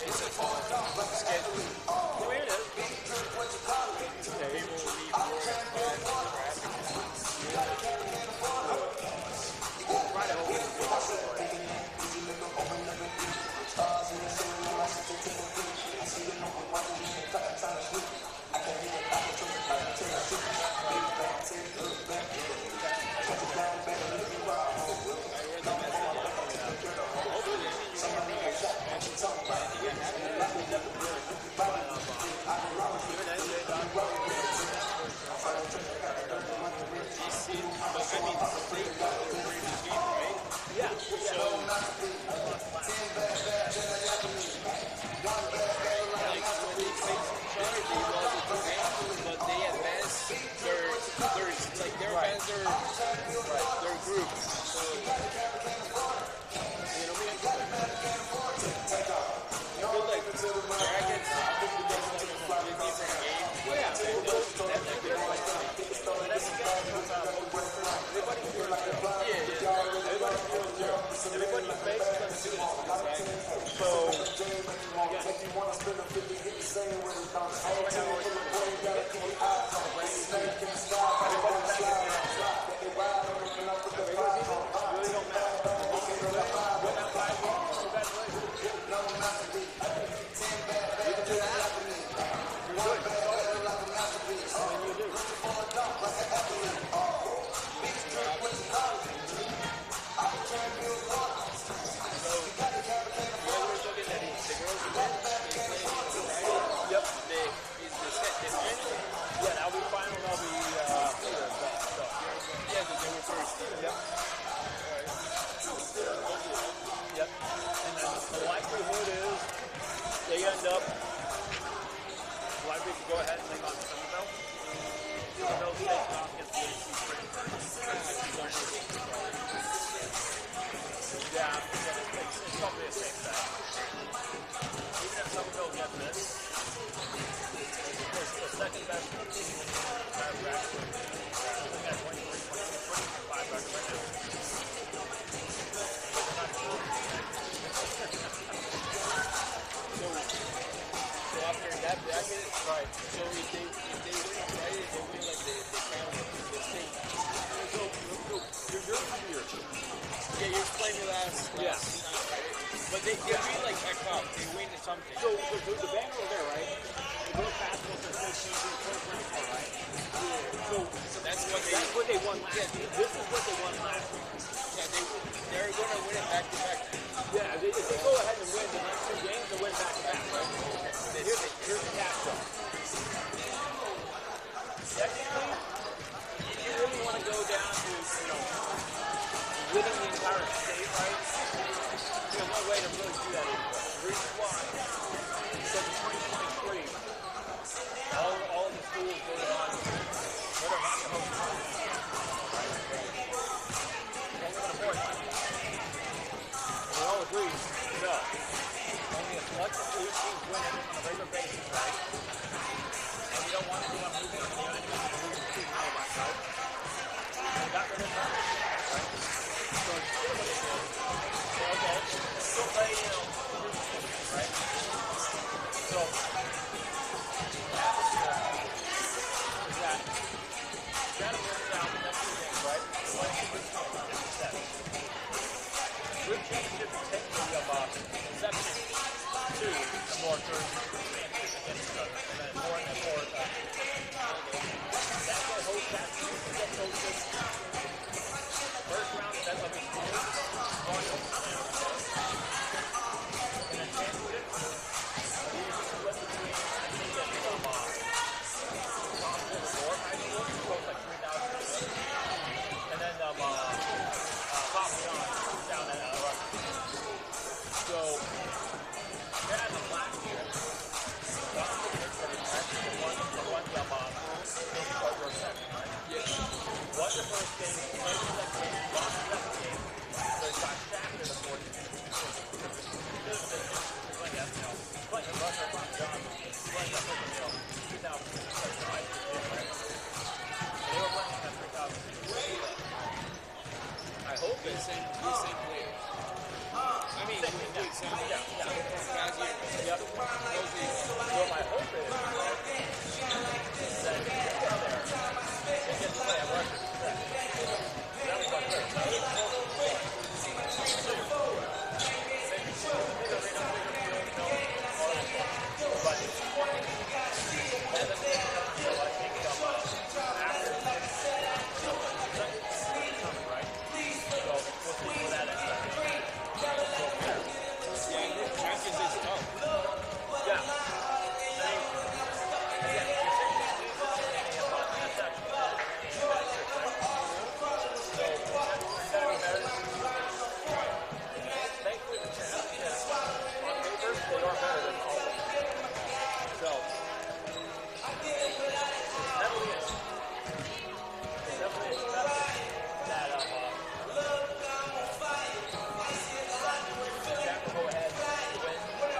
It's a fun schedule. Well, it is. They will leave work at 5 traffic. Try to open the door for it. Yeah. But they advance their fans are their group. So you feel like brackets becomes like a completely different game. Well, yeah. That's a good one. But that's the guy who's everybody feels everybody makes them do this. So, go ahead and take on Somerville. Somerville's taking off against the AC Yeah, it's probably a safe bet. Even if Somerville gets this, it's the second best record. I think that's 23, 25 record right now. So after that bracket, right? So if they win Friday, they win like they count the state. So you're here. Yeah, you explained it last Yeah. time, right? But they win like a cup. They win something. So the banner over there, right? The girls basketball for 2024, right? Yeah. So that's what they won last year. This is what they won last year. Yeah, they're going to win it back to back. Yeah, if they go ahead and win the next 2 games, they'll win back to back, right? Here's the cash flow. Technically, if you really want to go down to, winning the entire state, right? There's no way to really do that anymore. The reason why, because in 2023, all of the schools voted on whether or not to host conference. We all agree, no. Only a select few teams win it on a regular basis, right? And we don't want anyone moving on the island to lose the team all by, right? And we got rid of that, right? So instead what it is, okay, still play, right? So, what happens here is that Chatham wins down the next 2 games, right? One team wins 7. Group championship is technically of 7 to the more third championship against each other. And then 4 and then 4. That's what host that gets hosted. First round, that's up in 2. And then championship. Usually split between, I think it's possible the North High School, which goes like 3,000. And then Papa John down at So, as of last year, one of the picks that is actually the one December. Yeah. So last year. Yep. Those days. So my hope is that you get there and get to play at Rutgers instead. That was much better. That was close to one. Two. Maybe two. Bigger arena, bigger field, all that stuff. But and then I think after coming, right? So we'll see for that expectation. Yeah, Champions is tough. Yeah. I mean, again, you're 16 weeks and that's actually better. So, better. Thankfully, the Chatham, on paper, they are better than all of them. So, definitely is. Definitely expected that Jack will go ahead and win this,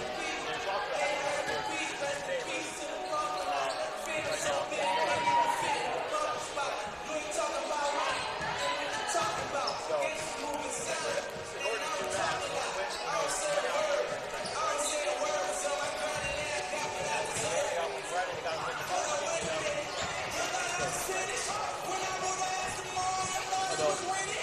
right? There's also a heavy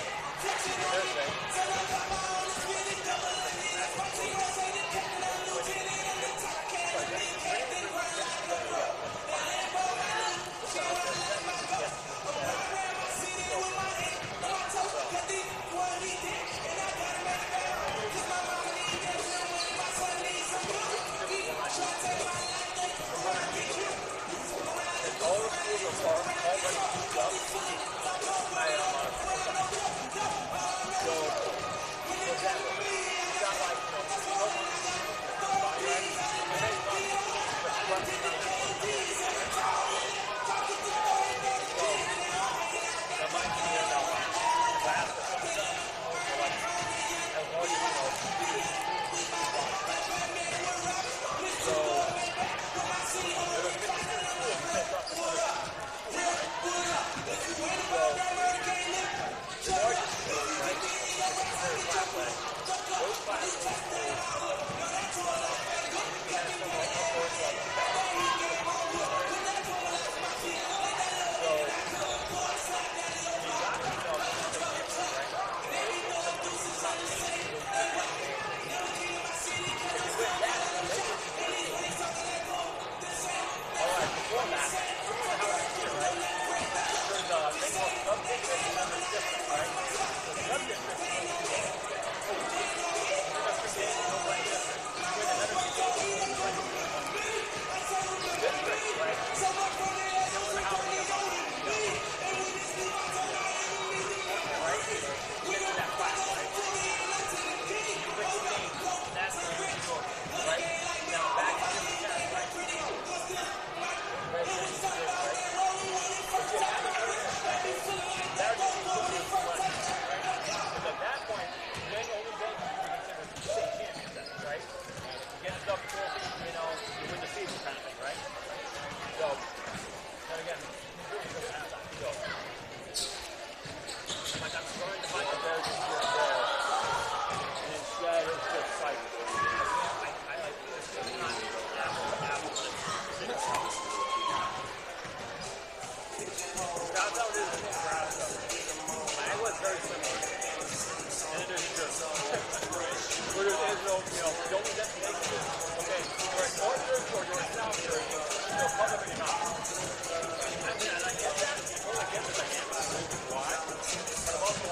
so, in order to do that,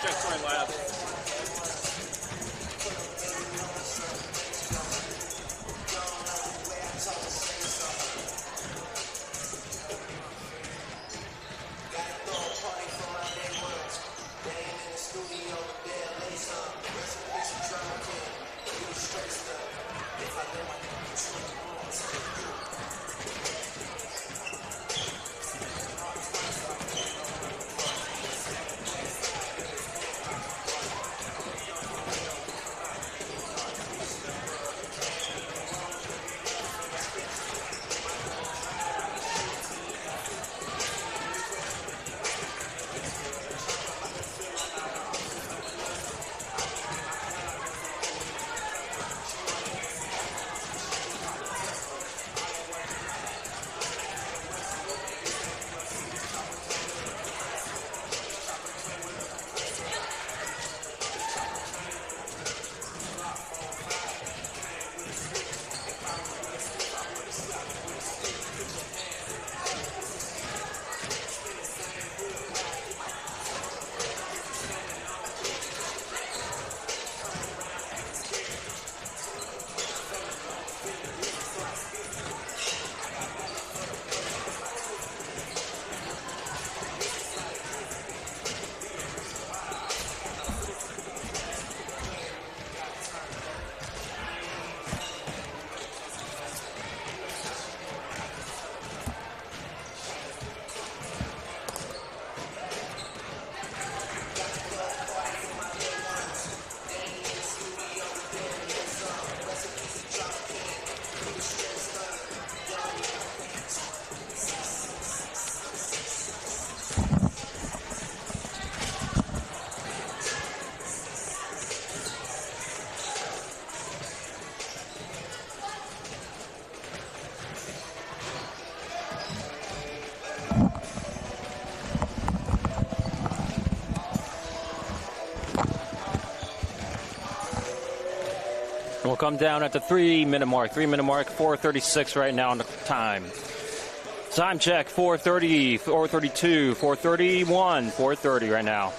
check for my lab. And we'll come down at the 3-minute mark. 3-minute mark, 4:36 right now on the time. Time check, 4:30, 4:32, 4:31, 4:30 right now.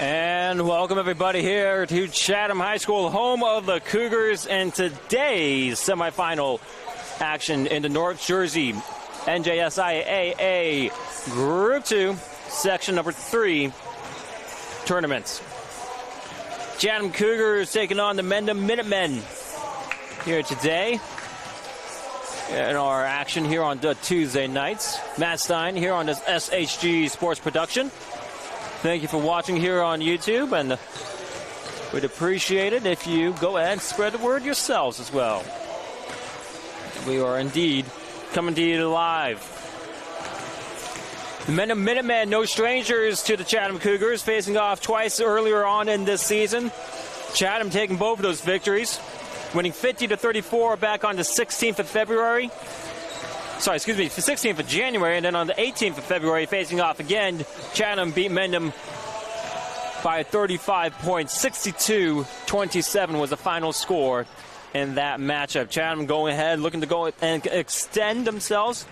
And welcome everybody here to Chatham High School, home of the Cougars, and today's semifinal action in the North Jersey NJSIAA Group 2, Section number 3 tournaments. Chatham Cougars taking on the Mendham Minutemen here today in our action here on the Tuesday nights. Matt Stein here on this SHG Sports Production. Thank you for watching here on YouTube, and we'd appreciate it if you go ahead and spread the word yourselves as well. We are indeed coming to you live. The Mendham Minutemen, no strangers to the Chatham Cougars, facing off twice earlier on in this season. Chatham taking both of those victories, winning 50-34 back on the 16th of February. Sorry, excuse me, the 16th of January, and then on the 18th of February, facing off again, Chatham beat Mendham by 35 points. 62-27 was the final score in that matchup. Chatham going ahead, looking to go and extend themselves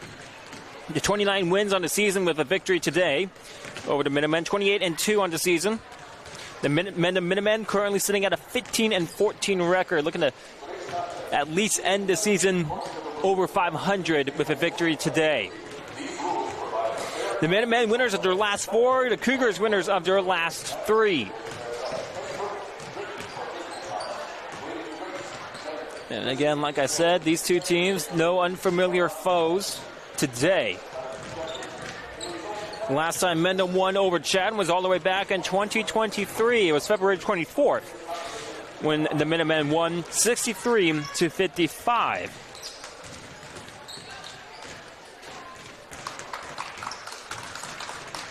to 29 wins on the season with a victory today over the Minutemen. 28-2 on the season. The Mendham Minutemen currently sitting at a 15-14 record, looking to at least end the season over 500 with a victory today. The Minutemen winners of their last 4, the Cougars winners of their last 3. And again, like I said, these two teams, no unfamiliar foes today. Last time Mendham won over Chatham was all the way back in 2023. It was February 24th when the Minutemen won 63-55.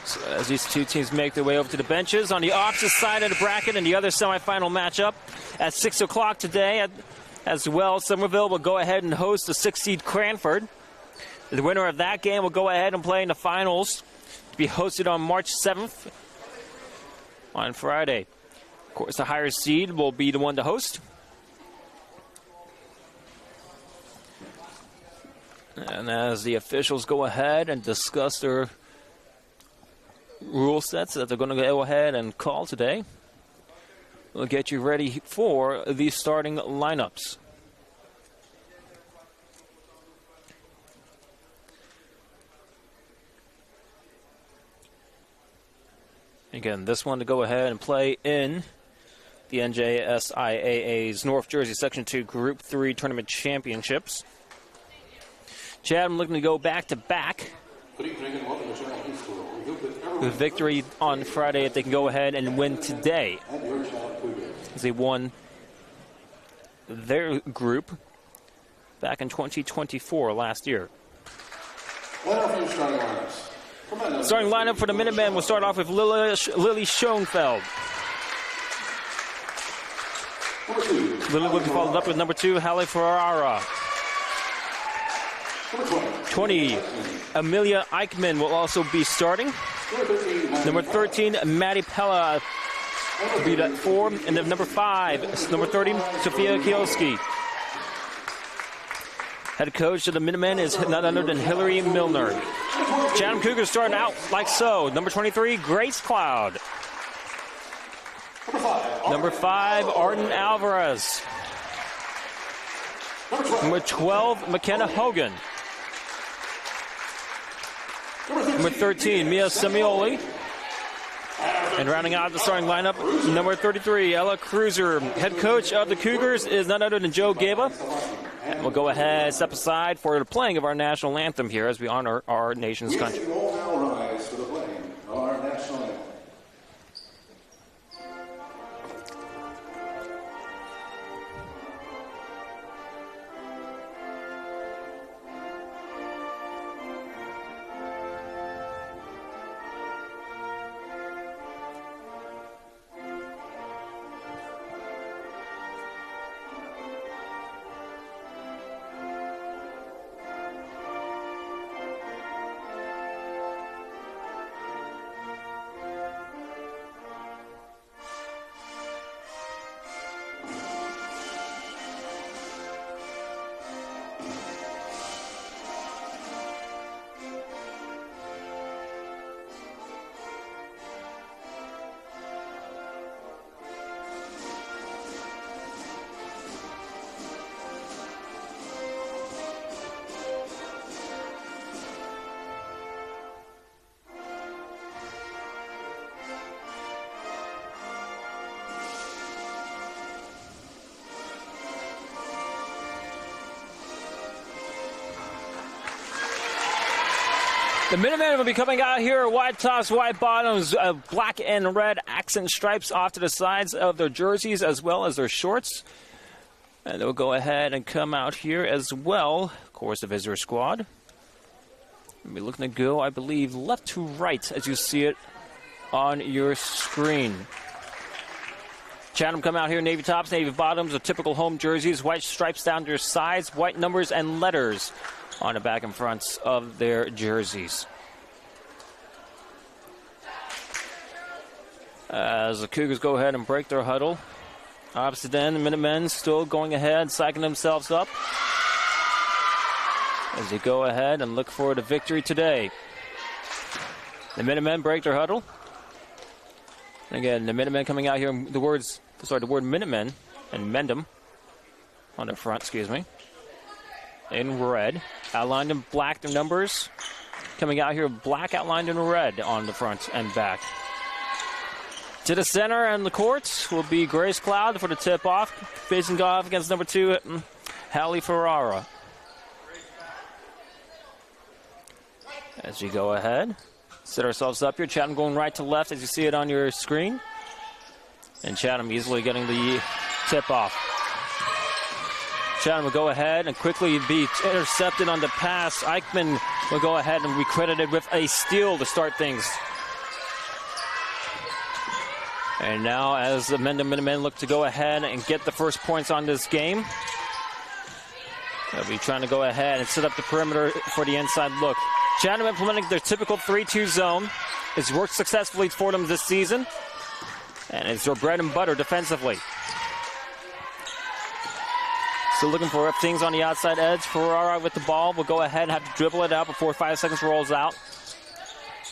So as these two teams make their way over to the benches, on the opposite side of the bracket in the other semifinal matchup at 6 o'clock today as well, Somerville will go ahead and host the 6th seed Cranford. The winner of that game will go ahead and play in the finals to be hosted on March 7th on Friday. Of course, the higher seed will be the one to host. And as the officials go ahead and discuss their rule sets that they're going to go ahead and call today, we'll get you ready for the starting lineups. Again, this one to go ahead and play in the NJSIAA's North Jersey Section 2 Group 3 Tournament Championships. Chatham looking to go back-to-back with victory on Friday if they can go ahead and win today, as they won their group back in 2024 last year. Starting lineup for the Minutemen will start off with Lily Schoenfeld. Lily will be followed up with number 2, Halle Ferrara. 20, Amelia Eichmann will also be starting. Number 13, Maddie Pella will be at 4. And then number 5, number 30, Sophia Kielski. Head coach of the Minutemen is none other than Hillary Milner. Chatham Cougars starting out like so. Number 23, Grace Cloud. Number 5, Arden Alvarez. Number 12, McKenna Hogan. Number 13, Mia Semioli. And rounding out the starting lineup, number 33, Ella Cruiser. Head coach of the Cougars is none other than Joe Gaba. And we'll go ahead, step aside for the playing of our national anthem here as we honor our nation's country. We all now rise for the playing of our national anthem. The Minutemen will be coming out here, white tops, white bottoms, black and red accent stripes off to the sides of their jerseys as well as their shorts. And they'll go ahead and come out here as well. Of course, the visitor squad. We'll be looking to go, I believe, left to right as you see it on your screen. Chatham come out here, navy tops, navy bottoms, with typical home jerseys, white stripes down their sides, white numbers and letters on the back and fronts of their jerseys. As the Cougars go ahead and break their huddle. Opposite end, the Minutemen still going ahead, psyching themselves up as they go ahead and look for the victory today. The Minutemen break their huddle. And again, the Minutemen coming out here, the word Minutemen and Mendham on the front, in red. Outlined in black, the numbers coming out here, black outlined in red on the front and back. To the center and the court will be Grace Cloud for the tip-off, facing off against number 2, Hallie Ferrara. As we go ahead, set ourselves up here. Chatham going right to left as you see it on your screen. And Chatham easily getting the tip-off. Chatham will go ahead and quickly be intercepted on the pass. Eichmann will go ahead and be credited with a steal to start things. And now as the Mendham Minutemen look to go ahead and get the first points on this game, they'll be trying to go ahead and set up the perimeter for the inside look. Chatham implementing their typical 3-2 zone. It's worked successfully for them this season, and it's their bread and butter defensively. Still looking for things on the outside edge. Ferrara with the ball will go ahead and have to dribble it out before 5 seconds rolls out.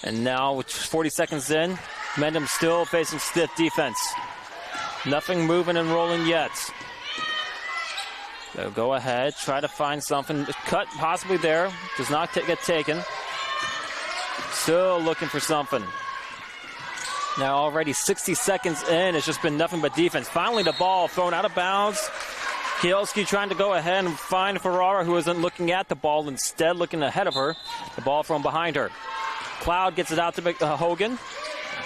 And now, with 40 seconds in, Mendham still facing stiff defense. Nothing moving and rolling yet. They'll go ahead, try to find something. Cut possibly there. Does not get taken. Still looking for something. Now already 60 seconds in. It's just been nothing but defense. Finally the ball thrown out of bounds. Kielski trying to go ahead and find Ferrara, who isn't looking at the ball, instead looking ahead of her. The ball from behind her. Cloud gets it out to Hogan.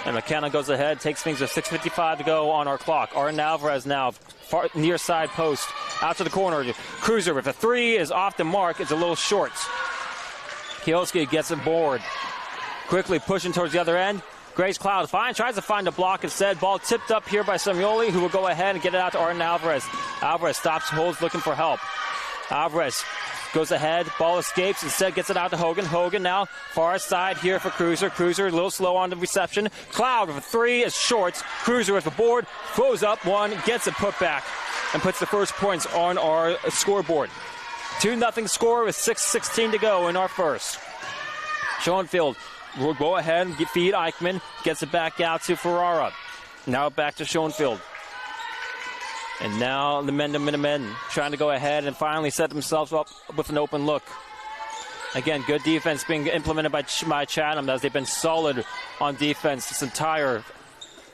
And McKenna goes ahead, takes things with 6:55 to go on our clock. Arden Alvarez now, far near side post, out to the corner. Cruiser with a 3 is off the mark. It's a little short. Kielski gets it board. Quickly pushing towards the other end. Grace Cloud tries to find a block instead. Ball tipped up here by Samuoli, who will go ahead and get it out to Arden Alvarez. Alvarez stops, holds, looking for help. Alvarez goes ahead, ball escapes, instead gets it out to Hogan. Hogan now far side here for Cruiser. Cruiser a little slow on the reception. Cloud with a 3 is short. Cruiser with the board, throws up 1, gets it put back, and puts the first points on our scoreboard. 2-0 score with 6:16 to go in our first. Schoenfield will go ahead and feed Eichmann, gets it back out to Ferrara. Now back to Schoenfield. And now the Mendham Minutemen trying to go ahead and finally set themselves up with an open look. Again, good defense being implemented by Chatham, as they've been solid on defense this entire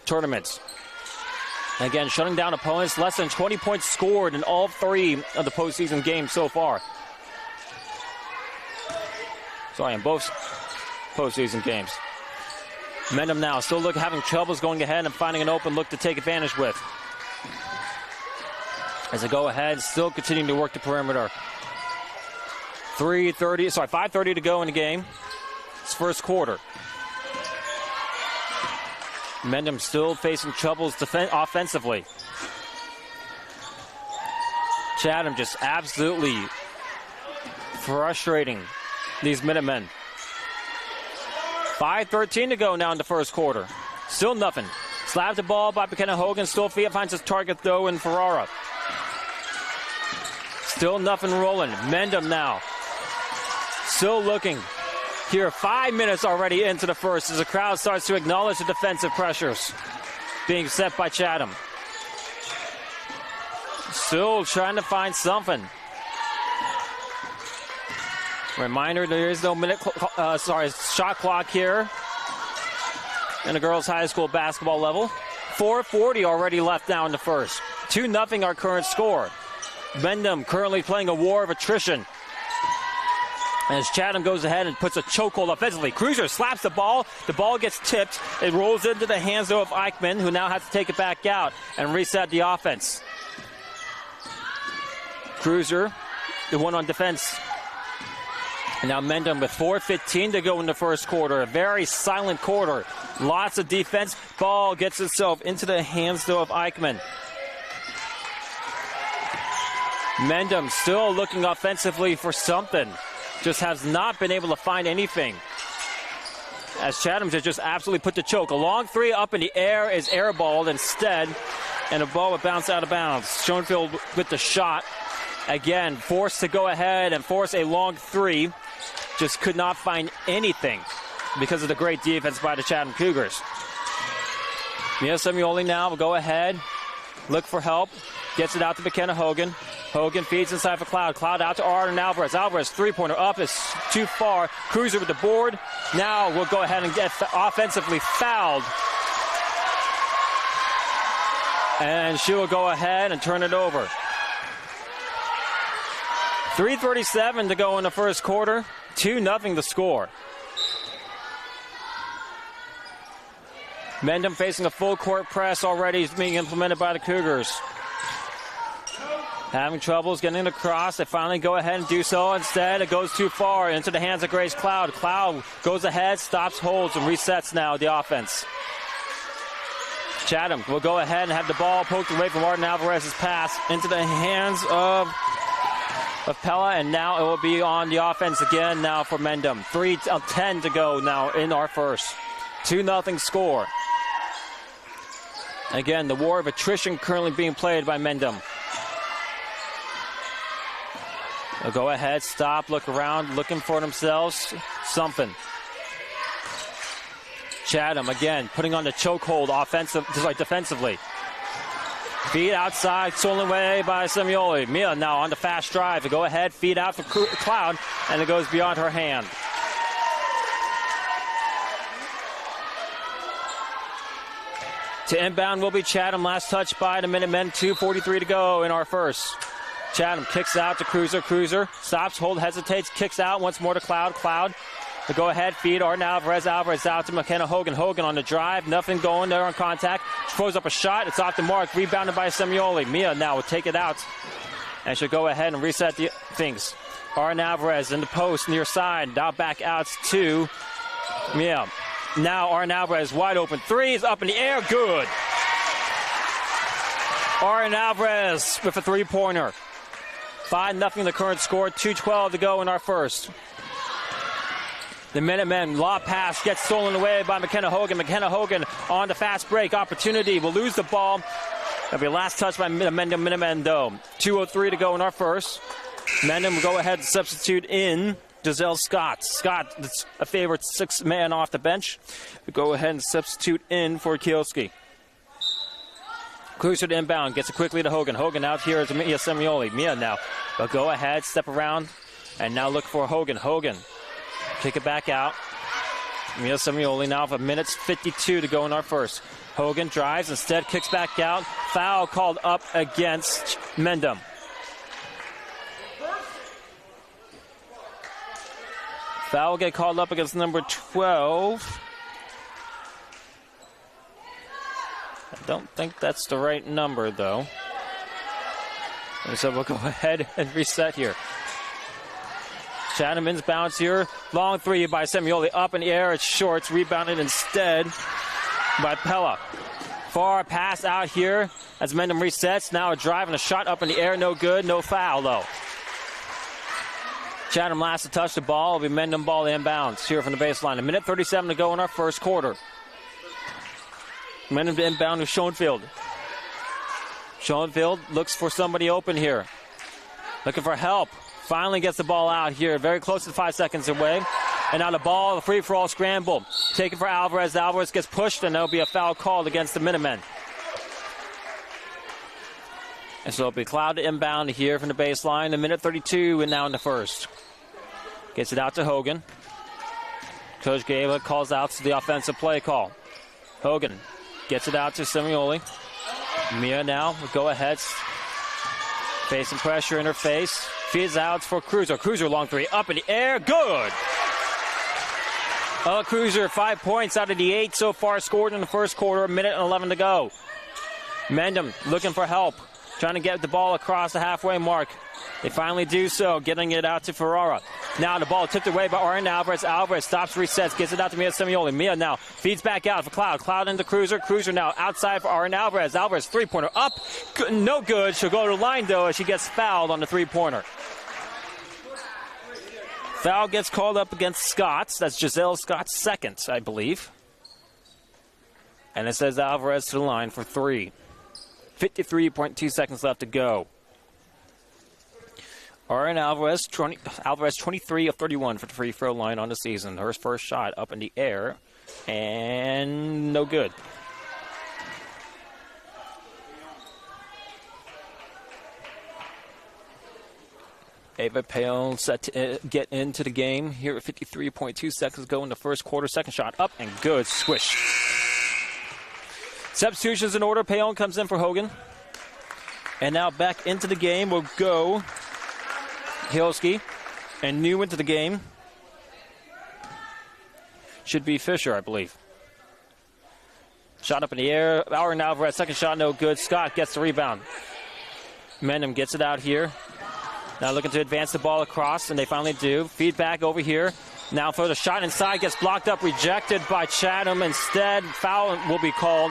tournament. Again, shutting down opponents. Less than 20 points scored in all 3 of the postseason games so far. Sorry, in both postseason games. Mendham now still having troubles going ahead and finding an open look to take advantage with. As they go ahead, still continuing to work the perimeter. 5:30 to go in the game. It's first quarter. Mendham still facing troubles offensively. Chatham just absolutely frustrating these Minutemen. 5:13 to go now in the first quarter. Still nothing. Slabs the ball by McKenna Hogan. Still finds his target though in Ferrara. Still nothing rolling. Mendham now. Still looking. Here, 5 minutes already into the first as the crowd starts to acknowledge the defensive pressures being set by Chatham. Still trying to find something. Reminder, there is no shot clock here in the girls' high school basketball level. 4:40 already left now in the first. 2-0 our current score. Mendham currently playing a war of attrition as Chatham goes ahead and puts a chokehold offensively. Cruiser slaps the ball. The ball gets tipped. It rolls into the hands of Eichmann, who now has to take it back out and reset the offense. Cruiser, the one on defense. And now Mendham with 4:15 to go in the first quarter. A very silent quarter. Lots of defense. Ball gets itself into the hands, though, of Eichmann. Mendham still looking offensively for something. Just has not been able to find anything. as Chatham just absolutely put the choke. A long three up in the air is airballed instead, and the ball would bounce out of bounds. Schoenfield with the shot. Again, forced to go ahead and force a long three. Just could not find anything because of the great defense by the Chatham Cougars. Mia Semioli now will go ahead, look for help, gets it out to McKenna Hogan. Hogan feeds inside for Cloud. Cloud out to Arden Alvarez. Alvarez, three-pointer up is too far. Cruiser with the board. Now we'll go ahead and get offensively fouled. And she will go ahead and turn it over. 3:37 to go in the first quarter. 2-0 the score. Mendham facing a full court press already is being implemented by the Cougars. Having troubles getting it across. They finally go ahead and do so. Instead, it goes too far into the hands of Grace Cloud. Cloud goes ahead, stops, holds, and resets now the offense. Chatham will go ahead and have the ball poked away from Arden Alvarez's pass into the hands of Pella, and now it will be on the offense again now for Mendham. 3:10 to go now in our first. 2-0 score. Again, the war of attrition currently being played by Mendham. They'll go ahead, stop, look around, looking for themselves something. Chatham again putting on the chokehold defensively. Feed outside, stolen away by Semioli. Mia now on the fast drive to go ahead, feed out for Cloud, and it goes beyond her hand. To inbound will be Chatham. Last touch by the Minutemen. 2:43 to go in our first. Chatham kicks out to Cruiser. Cruiser stops, hold, hesitates, kicks out once more to Cloud. Cloud to go ahead, feed Arden Alvarez. Alvarez out to McKenna Hogan. Hogan on the drive. Nothing going there on contact. Throws up a shot. It's off the mark. Rebounded by Semioli. Mia now will take it out. And she'll go ahead and reset the things. Arden Alvarez in the post near side. Now back out to Mia. Now Arden Alvarez wide open. Three is up in the air. Good. Arden Alvarez with a three-pointer. 5-0 the current score. 2:12 to go in our first. The Minutemen lob pass gets stolen away by McKenna Hogan. McKenna Hogan on the fast break opportunity. Will lose the ball. That'll be a last touch by Mendham Minutemen though. 2:03 to go in our first. Mendham will go ahead and substitute in Giselle Scott. Scott, that's a favorite sixth man off the bench. We'll go ahead and substitute in for Kielski. Cruiser to inbound, gets it quickly to Hogan. Hogan out here to Mia Semioli. Mia now will go ahead, step around, and now look for Hogan. Hogan, kick it back out. Mia Semioli now with 1:52 to go in our first. Hogan drives, instead kicks back out. Foul called up against Mendham. Foul will get called up against number 12. I don't think that's the right number, though. And so we'll go ahead and reset here. Chatham inbounds here. Long three by Semioli. Up in the air. It's short. It's rebounded instead by Pella. Far pass out here as Mendham resets. Now a drive and a shot up in the air. No good. No foul, though. Chatham last to touch the ball. It'll be Mendham ball inbounds here from the baseline. 1:37 to go in our first quarter. Mendham to inbound with Schoenfield. Schoenfield looks for somebody open here. Looking for help. Finally gets the ball out here. Very close to 5 seconds away. And now the ball, the free-for-all scramble. Taken for Alvarez. Alvarez gets pushed, and there'll be a foul called against the Minutemen. And so it'll be Cloud to inbound here from the baseline. 1:32 and now in the first. Gets it out to Hogan. Coach Gala calls out to the offensive play call. Hogan gets it out to Semioli. Mia now will go ahead. Facing pressure in her face. Feeds out for Cruiser. Cruiser long three. Up in the air. Good. Cruiser 5 points out of the 8 so far scored in the first quarter. 1:11 to go. Mendham looking for help. Trying to get the ball across the halfway mark. They finally do so, getting it out to Ferrara. Now the ball tipped away by Arden Alvarez. Alvarez stops, resets, gets it out to Mia Semioli. Mia now feeds back out for Cloud. Cloud into Cruiser. Cruiser now outside for Arden Alvarez. Alvarez three-pointer up. No good. She'll go to the line, though, as she gets fouled on the three-pointer. Foul gets called up against Scott's. That's Giselle Scott's second, I believe. And it says Alvarez to the line for 3. 53.2 seconds left to go. RN Alvarez, 23 of 31 for the free throw line on the season. Her first shot up in the air, and no good. Ava Pale set to get into the game here at 53.2 seconds go in the first quarter. Second shot up and good. Swish. Substitutions in order. Pale comes in for Hogan. And now back into the game will go Hilski. And new into the game should be Fisher, I believe. Shot up in the air. Aaron Alvarez, second shot, no good. Scott gets the rebound. Mendham gets it out here. Now looking to advance the ball across, and they finally do. Feedback over here. Now for the shot inside, gets blocked up, rejected by Chatham. Instead, foul will be called.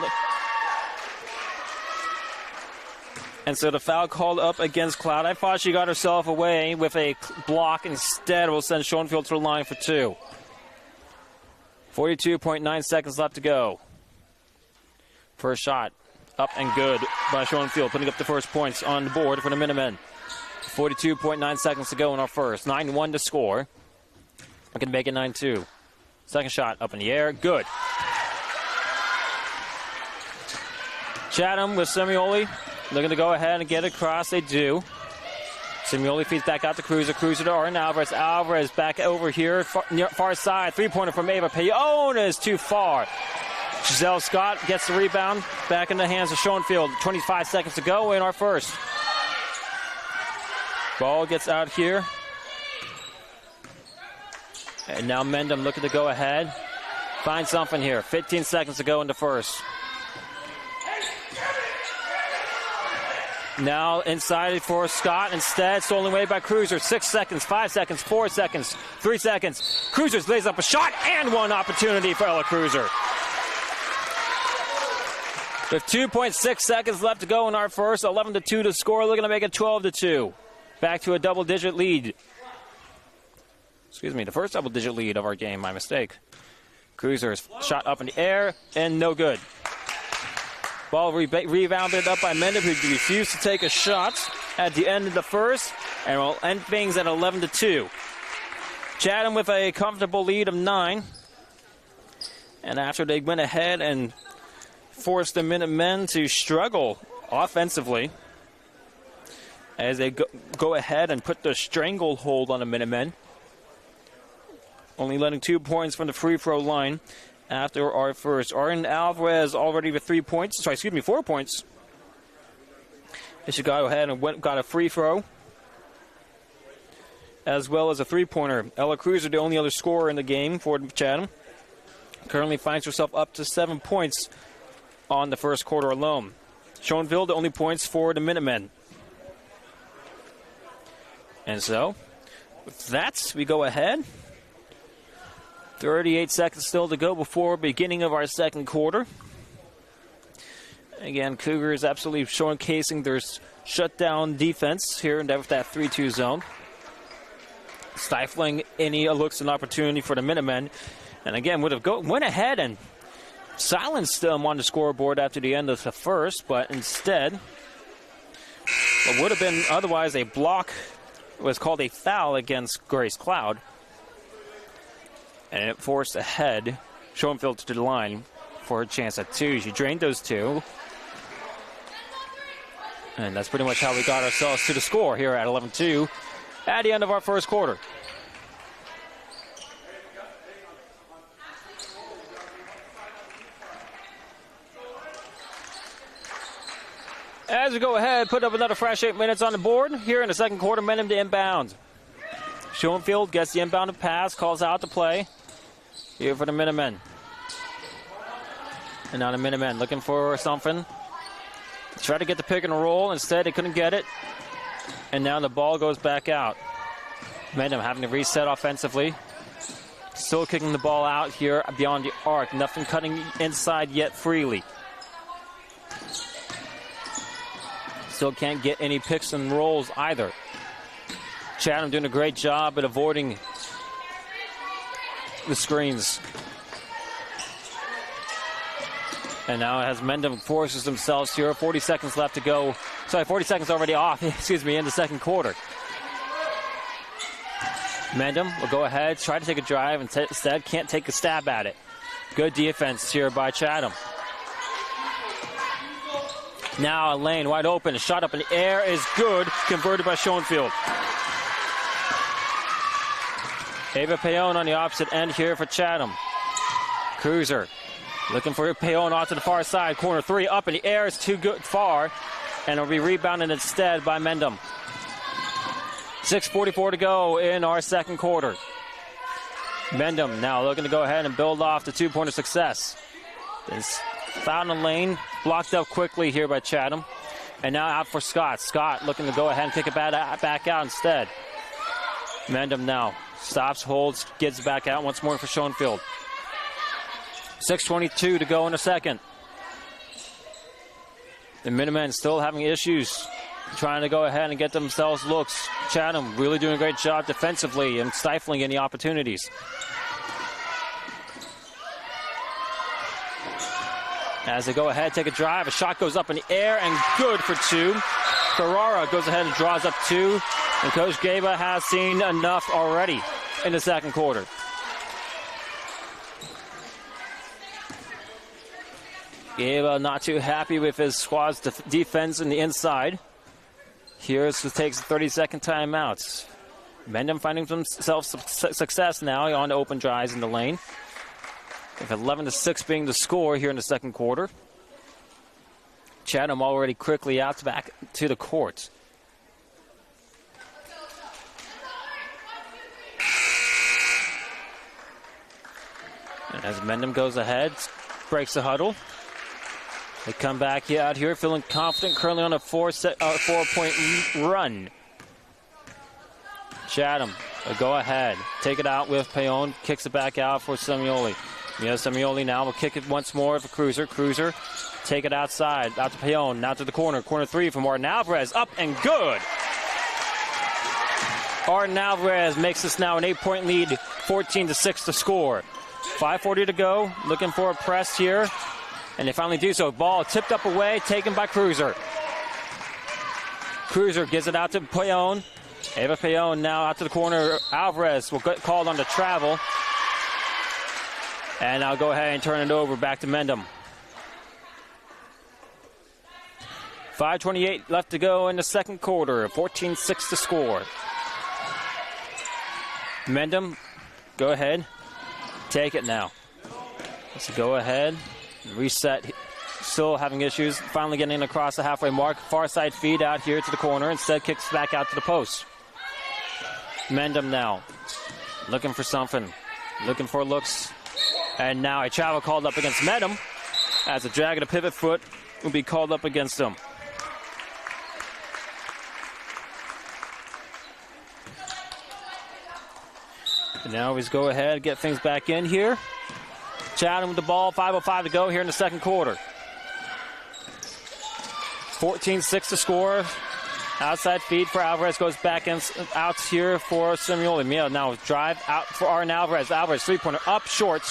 And so the foul called up against Cloud. I thought she got herself away with a block. Instead, will send Schoenfield to the line for 2. 42.9 seconds left to go. First shot, up and good by Schoenfield, putting up the first points on the board for the Minutemen. 42.9 seconds to go in our first. 9-1 to score. We can make it 9-2. Second shot up in the air. Good. Chatham with Semioli. Looking to go ahead and get it across. They do. Semioli feeds back out to Cruiser. Cruiser to Arden Alvarez. Alvarez back over here. Far side. Three-pointer from Ava Payon is too far. Giselle Scott gets the rebound. Back in the hands of Schoenfield. 25 seconds to go in our first. Ball gets out here. And now Mendham looking to go ahead. Find something here. 15 seconds to go in the first. Now inside for Scott. Instead, stolen away by Cruiser. 6 seconds, 5 seconds, 4 seconds, 3 seconds. Cruiser lays up a shot and one opportunity for Ella Cruiser. With 2.6 seconds left to go in our first, 11-2 to score. Looking to make it 12-2. Back to a double-digit lead. Excuse me, the first double-digit lead of our game. My mistake. Cruiser's shot up in the air and no good. Ball rebounded up by Mendham, who refused to take a shot at the end of the first, and will end things at 11-2. Chatham with a comfortable lead of 9. And after they went ahead and forced the Minutemen to struggle offensively, as they go ahead and put the stranglehold on the Minutemen. Only letting 2 points from the free throw line after our first. Arden Alvarez already with 4 points. They should go ahead and got a free throw, as well as a three-pointer. Ella Cruiser, the only other scorer in the game for Chatham, currently finds herself up to 7 points on the first quarter alone. Schoenfield, the only points for the Minutemen. And so, with that, we go ahead. 38 seconds still to go before beginning of our second quarter. Again, Cougars absolutely showcasing their shutdown defense here with that 3-2 zone. Stifling any looks and opportunity for the Minutemen. And again, went ahead and silenced them on the scoreboard after the end of the first, but instead, what would have been otherwise a block was called a foul against Grace Cloud. And it forced ahead Schoenfield to the line for a chance at 2. She drained those 2. And that's pretty much how we got ourselves to the score here at 11-2 at the end of our first quarter. As we go ahead, put up another fresh 8 minutes on the board. Here in the second quarter, Mendham to inbound. Schoenfield gets the inbound pass, calls out the play. Here for the Minutemen. And now the Minutemen looking for something. Try to get the pick and roll. Instead, they couldn't get it. And now the ball goes back out. Mendham having to reset offensively. Still kicking the ball out here beyond the arc. Nothing cutting inside yet freely. Still can't get any picks and rolls either. Chatham doing a great job at avoiding the screens. And now as Mendham forces themselves here, 40 seconds left to go. Sorry, 40 seconds already off, excuse me, in the second quarter. Mendham will go ahead, try to take a drive, and instead can't take a stab at it. Good defense here by Chatham. Now a lane wide open, a shot up in the air is good, converted by Schoenfield. Ava Payon on the opposite end here for Chatham. Cruiser looking for Payon off to the far side. Corner three up in the air is too good far, and it'll be rebounded instead by Mendham. 6:44 to go in our second quarter. Mendham now looking to go ahead and build off the two-pointer success. It's found a lane, blocked up quickly here by Chatham. And now out for Scott. Scott looking to go ahead and kick it back out instead. Mendham now stops, holds, gets back out once more for Schoenfield. 6:22 to go in the second. The Minutemen still having issues trying to go ahead and get themselves looks. Chatham really doing a great job defensively and stifling any opportunities. As they go ahead, take a drive, a shot goes up in the air and good for two. Ferrara goes ahead and draws up two, and Coach Gaba has seen enough already in the second quarter. Gaba not too happy with his squad's defense in the inside. Here takes a 30-second timeout. Mendham finding themselves success now on open drives in the lane. With 11-6 being the score here in the second quarter. Chatham already quickly out back to the court. And as Mendham goes ahead, breaks the huddle. They come back out here feeling confident, currently on a four-point run. Chatham will go ahead, take it out with Payon, kicks it back out for Semioli. Semioli now will kick it once more for Cruiser. Cruiser, take it outside, out to Payon, now to the corner. Corner three from Martin Alvarez, up and good. Martin Alvarez makes this now an 8-point lead, 14-6 to score. 5:40 to go, looking for a press here. And they finally do so. Ball tipped up away, taken by Cruiser. Cruiser gives it out to Payon. Ava Payon now out to the corner. Alvarez will get called on to travel. And I'll go ahead and turn it over back to Mendham. 5:28 left to go in the second quarter. 14-6 to score. Mendham, go ahead. Take it now. Let's go ahead. Reset, still having issues. Finally getting across the halfway mark. Far side feed out here to the corner. Instead kicks back out to the post. Mendham now looking for something. Looking for looks. And now a travel called up against Mendham. As a drag and a pivot foot will be called up against him. And now we go ahead, get things back in here. Chatham with the ball, 5:05 to go here in the second quarter. 14-6 to score. Outside feed for Alvarez goes back in, out here for Semioli. Now drive out for Arden Alvarez. Alvarez three-pointer up short.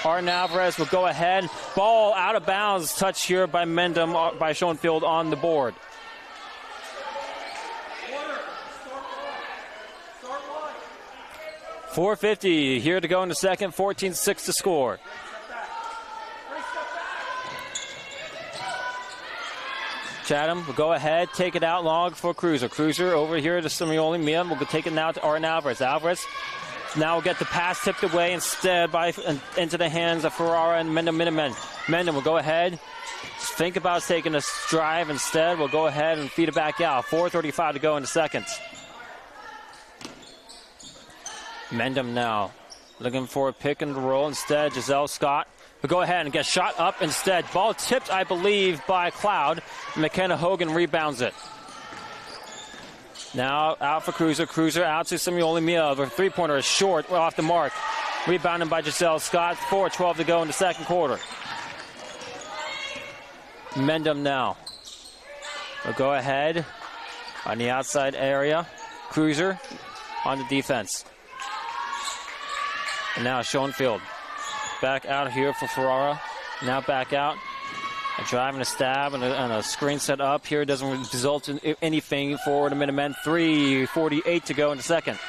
Arden Alvarez will go ahead. Ball out of bounds. Touch here by Mendham, by Schoenfield on the board. .450 here to go in the second. 14-6 to score. Chatham will go ahead, take it out long for Cruiser. Cruiser over here to Semioli. Mia will take it now to Arden Alvarez. Alvarez now will get the pass tipped away instead into the hands of Ferrara and Mendham Minutemen. Mendham will go ahead, think about taking a drive instead. We'll go ahead and feed it back out. 4:35 to go in the second. Mendham now looking for a pick and roll instead. Giselle Scott will go ahead and get shot up instead. Ball tipped, I believe, by Cloud. McKenna Hogan rebounds it. Now out for Cruiser. Cruiser out to Semioli Mia. The three-pointer is short, off the mark. Rebounded by Giselle Scott. 4:12 to go in the second quarter. Mendham now will go ahead on the outside area. Cruiser on the defense. And now Schoenfield. Back out here for Ferrara. Now back out. A drive and a stab and a screen set up here. Doesn't result in anything for the Minutemen. 3:48 to go in the second.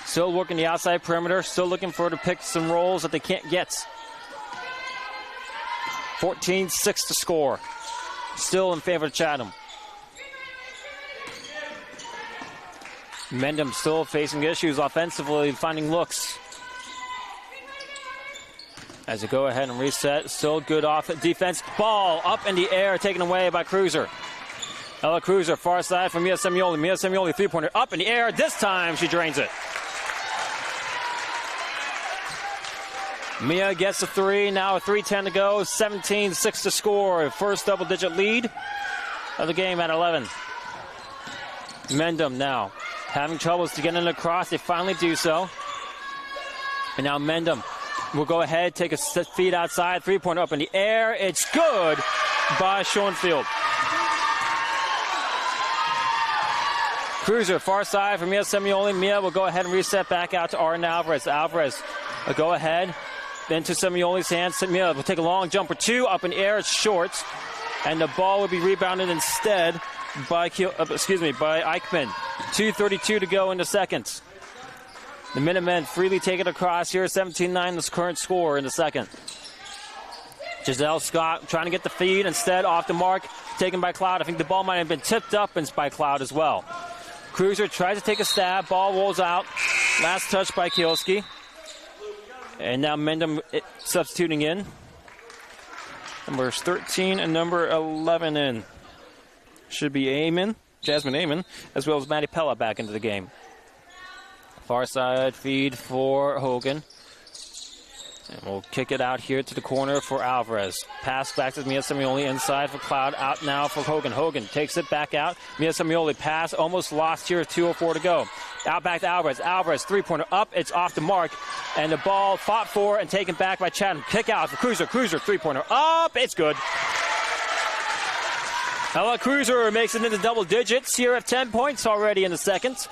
Still working the outside perimeter. Still looking for the picks and rolls that they can't get. 14-6 to score. Still in favor of Chatham. Mendham still facing issues offensively, finding looks. As they go ahead and reset, still good defense. Ball up in the air, taken away by Cruiser. Ella Cruiser, far side from Mia Semioli. Mia Semioli, three-pointer up in the air. This time she drains it. Mia gets a three. Now 3:10 to go. 17-6 to score. First double-digit lead of the game at 11. Mendham now having troubles to get in across. They finally do so. And now Mendham will go ahead, take a feed outside. Three-pointer up in the air. It's good by Schoenfield. Cruiser, far side from Mia Semioli. Mia will go ahead and reset back out to Arden Alvarez. Alvarez will go ahead. Into Semioli's hands. Mia will take a long jumper. Two up in the air. It's short. And the ball will be rebounded instead by Eichmann. 2:32 to go in the second. The Minutemen freely take it across here. 17-9 the current score in the second. Giselle Scott trying to get the feed. Instead, off the mark. Taken by Cloud. I think the ball might have been tipped up by Cloud as well. Cruiser tries to take a stab. Ball rolls out. Last touch by Kielski. And now Mendham substituting in. Numbers 13 and number 11 in. Should be Jasmine Amon, as well as Maddie Pella back into the game. Far side feed for Hogan. And we'll kick it out here to the corner for Alvarez. Pass back to Mia Semioli inside for Cloud. Out now for Hogan. Hogan takes it back out. Mia Semioli pass almost lost here. 2:04 to go. Out back to Alvarez. Alvarez three-pointer up. It's off the mark. And the ball fought for and taken back by Chatham. Kick out for Cruiser. Cruiser three-pointer up. It's good. Ella Cruiser makes it into double digits here at 10 points already in the second.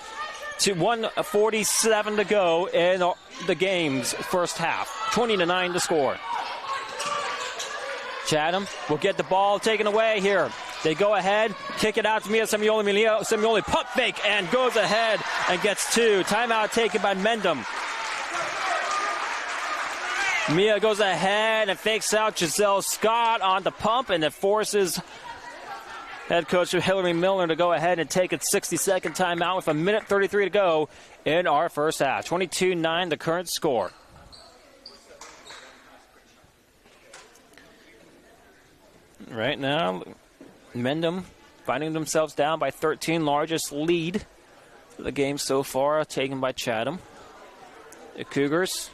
To 1:47 to go in the game's first half. 20-9 to score. Chatham will get the ball taken away here. They go ahead, kick it out to Mia Semioli. Mia Semioli pump fake and goes ahead and gets two. Timeout taken by Mendham. Mia goes ahead and fakes out Giselle Scott on the pump, and it forces head coach Hillary Milner to go ahead and take a 60-second timeout with 1:33 to go in our first half. 22-9 the current score. Right now, Mendham finding themselves down by 13, largest lead of the game so far, taken by Chatham. The Cougars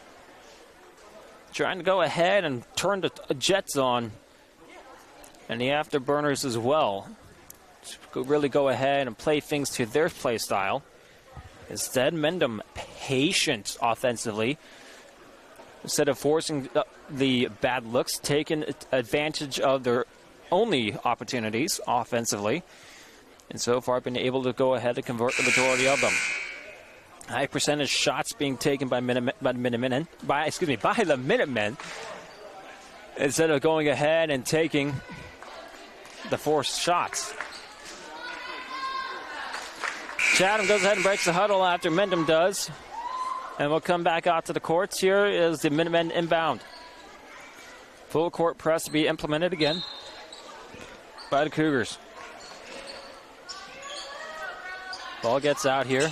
trying to go ahead and turn the Jets on, and the Afterburners as well. To really go ahead and play things to their play style. Instead, Mendham patient offensively. Instead of forcing the bad looks, taking advantage of their only opportunities offensively. And so far been able to go ahead and convert the majority of them. High percentage shots being taken by the Minutemen. Instead of going ahead and taking the forced shots. Chatham goes ahead and breaks the huddle after Mendham does. And we'll come back out to the courts. Here is the Minutemen inbound. Full court press to be implemented again by the Cougars. Ball gets out here.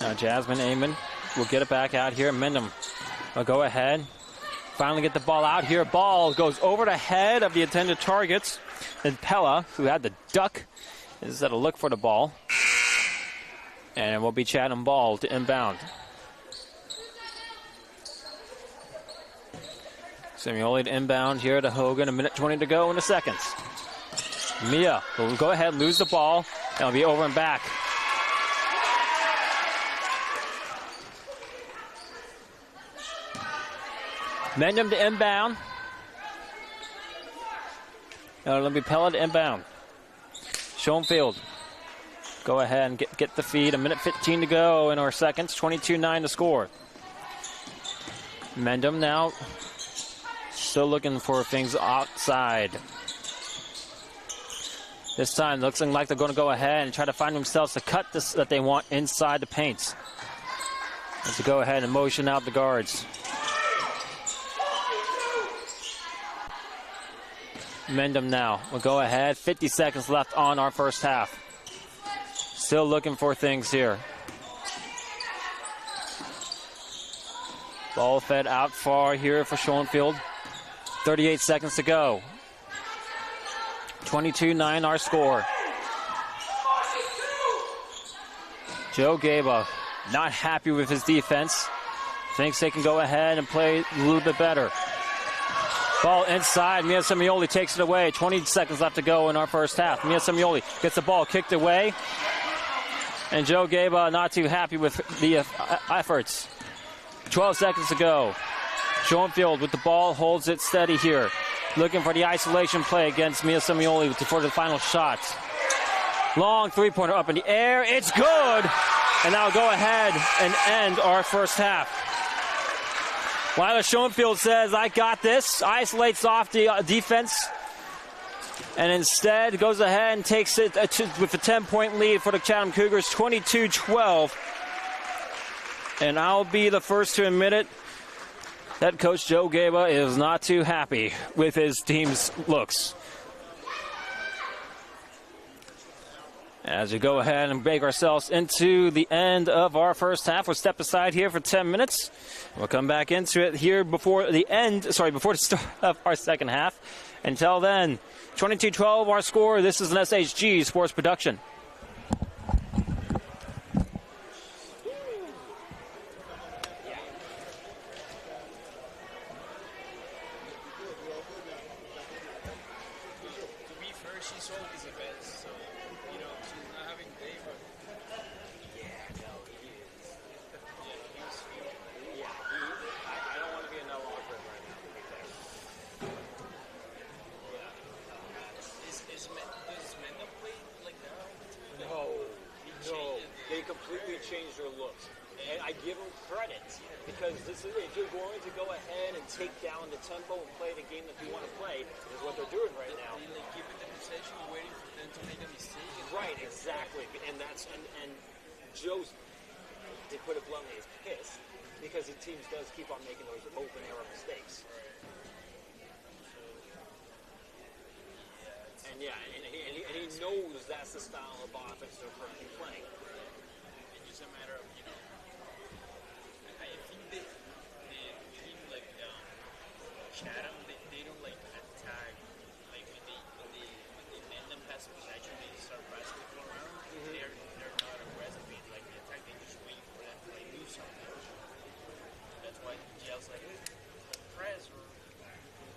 Now Jasmine Amon will get it back out here. Mendham will go ahead. Finally get the ball out here. Ball goes over the head of the intended targets. And Pella, who had the duck, is at a look for the ball. And it will be Chatham ball to inbound. Semioli to inbound here to Hogan. 1:20 to go in the second. Mia will go ahead, lose the ball, and it'll be over and back. Mendham to inbound. It'll be Pella to inbound. Schoenfield go ahead and get the feed. 1:15 to go in our seconds. 22-9 to score. Mendham now still looking for things outside. This time looks like they're going to go ahead and try to find themselves a cut that they want inside the paints. As they go ahead and motion out the guards. Mendham now will go ahead. 50 seconds left on our first half. Still looking for things here. Ball fed out far here for Schoenfield. 38 seconds to go. 22-9 our score. Joe Gaba not happy with his defense. Thinks they can go ahead and play a little bit better. Ball inside. Mia Semioli takes it away. 20 seconds left to go in our first half. Mia Semioli gets the ball kicked away. And Joe Gaba not too happy with the efforts. 12 seconds to go. Schoenfield with the ball holds it steady here. Looking for the isolation play against Mia Semioli for the final shot. Long three-pointer up in the air. It's good. And now go ahead and end our first half. Lila Schoenfield says, I got this. Isolates off the defense. And instead goes ahead and takes it with a 10-point lead for the Chatham Cougars, 22-12. And I'll be the first to admit it. Head coach Joe Gaba is not too happy with his team's looks. As we go ahead and bake ourselves into the end of our first half, we'll step aside here for 10 minutes. We'll come back into it here before the start of our second half. Until then, 22-12 our score. This is an SHG Sports production. Chatham, they don't like attack. Like when Mendham has possession, they start passing the ball around. They're not aggressive. Like they attack, they just wait for them to like do something. That's why he yells like, hey, press or.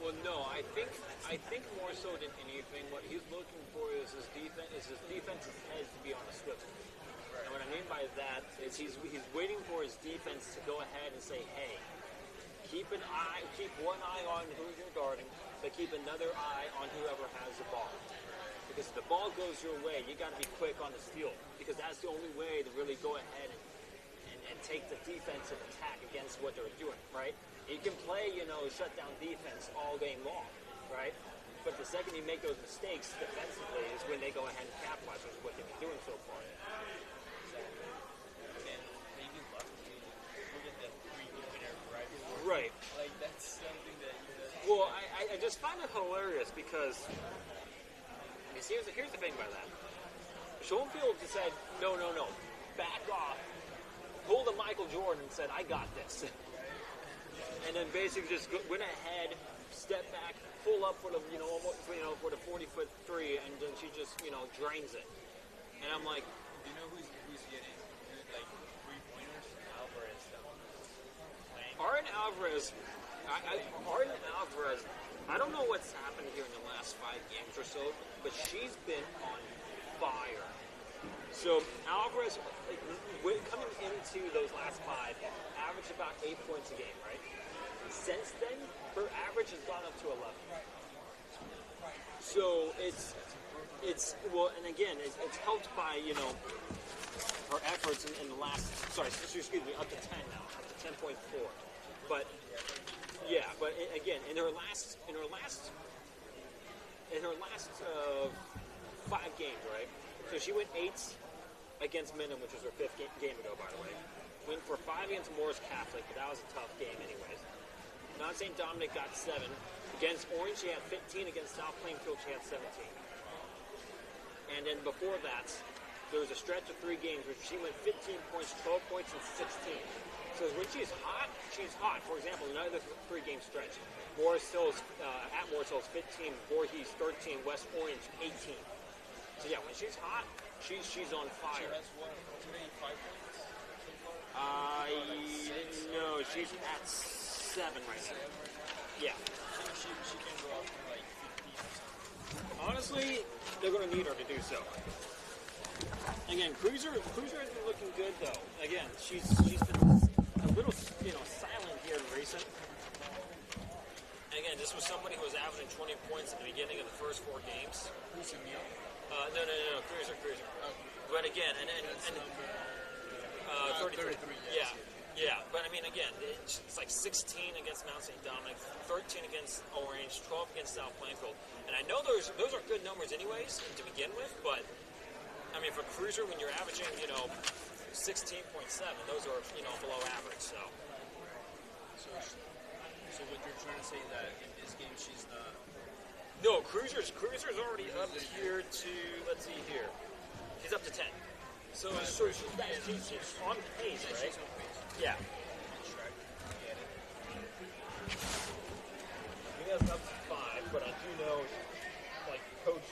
Well, no, I think more so than anything, what he's looking for is his defense's head to be on a swivel. Right. And what I mean by that is he's waiting for his defense to go ahead and say, hey. Keep one eye on who you're guarding, but keep another eye on whoever has the ball. Because if the ball goes your way, you got to be quick on the steal. Because that's the only way to really go ahead and take the defensive attack against what they're doing, right? You can play, shutdown defense all game long, right? But the second you make those mistakes defensively is when they go ahead and capitalize, which is what they've been doing so far. Right. Like, that's something that Well, I just find it hilarious because here's the thing by that. Schoenfield just said, no, back off. Pulled a Michael Jordan and said, I got this. And then basically just went ahead, stepped back, pull up for the, for the 40-foot three, and then she just, drains it. And I'm like, you know who's getting good, like, three-pointers? Alvarez. Arden Alvarez, I don't know what's happened here in the last 5 games or so, but she's been on fire. So Alvarez, coming into those last 5, averaged about 8 points a game, right? Since then, her average has gone up to 11. So it's it's and again, it's helped by her efforts in the last. Sorry, excuse me, up to 10 now, up to 10.4. But yeah, but again, in her last 5 games, right? So she went 8 against Mendham, which was her 5th game ago, by the way. Went for 5 against Morris Catholic, but that was a tough game anyways. Non St. Dominic got 7. Against Orange, she had 15. Against South Plainfield, she had 17. And then before that, there was a stretch of 3 games where she went 15 points, 12 points, and 16. So when she's hot, she's hot. For example, another 3-game stretch. Morris Hills, at Morris Hills, 15. Voorhees, 13. West Orange, 18. So yeah, when she's hot, she's on fire. She has what, today 5 points? No, she's at 7 right now. Yeah. She can go up to like 15 or something. Honestly, they're going to need her to do so. Again, Cruiser has been looking good though. Again, she's been a little silent here in recent. Again, this was somebody who was averaging 20 points at the beginning of the first 4 games. Who's in the No, Cruiser. Okay. But again, and That's number 33. 33. Yeah. But I mean, again, it's like 16 against Mount St. Dominic, 13 against Orange, 12 against South Plainfield. And I know those are good numbers anyways to begin with, but I mean, for Cruiser, when you're averaging, 16.7, those are, below average. So what you're trying to say is that in this game she's not. no, Cruiser's already up here to, let's see here, she's up to 10. So she's on pace, right? She's on pace. Yeah. Track. Get it. He has up to 5, but I do know, like, Coach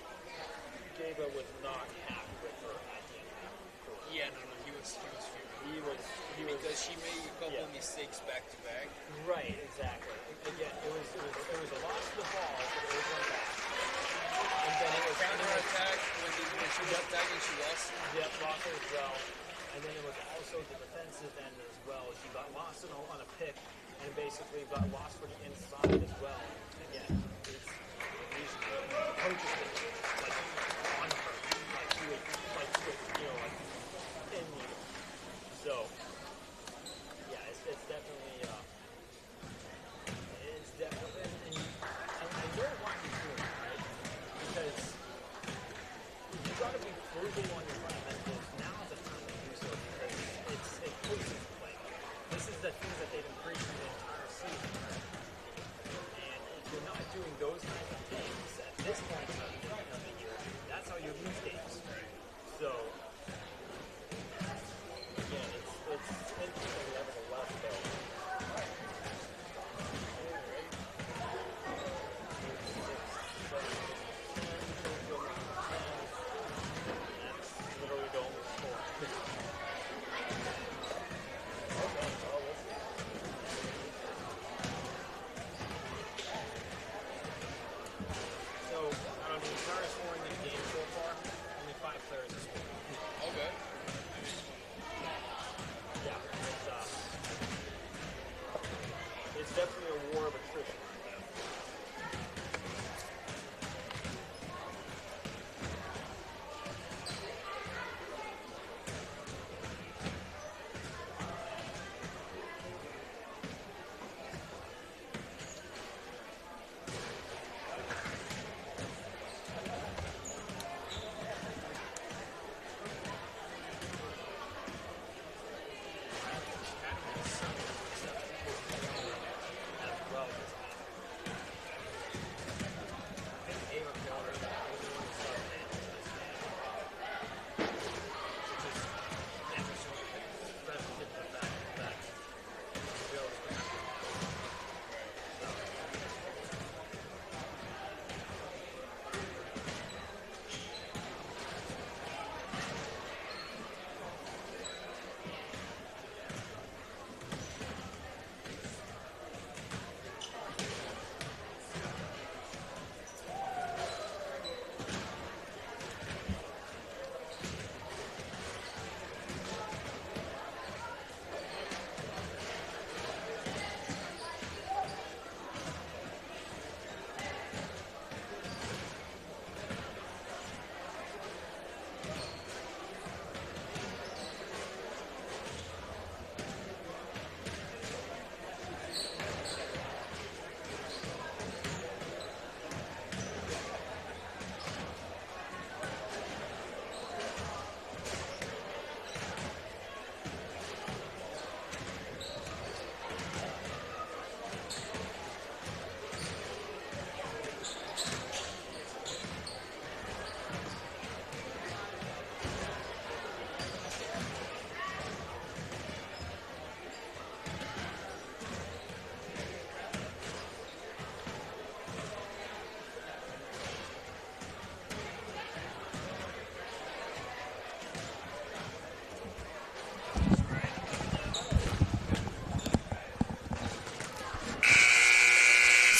Gaba was not happy with her at the end of the quarter. Yeah, no, he was furious. He was Because she made a couple mistakes back to back. right, exactly. Again, it was a loss of the ball, but it was one back. And then it was Counter attack when she was attacking, she lost. lost it as well. And then it was also the defensive end as well. She got lost on a pick and basically got lost for the inside as well. Again, it's these coaches that like on her, like she would in me. So yeah, it's definitely and I know why you're doing it, right? Because you got to be frugal on your fundamentals. Now is the time to do so because it coaches play. This is the things that they've been preaching the entire season, right? And if you're not doing those kinds of things at this point of the year, that's how you lose games. So again, it's interesting nevertheless, though.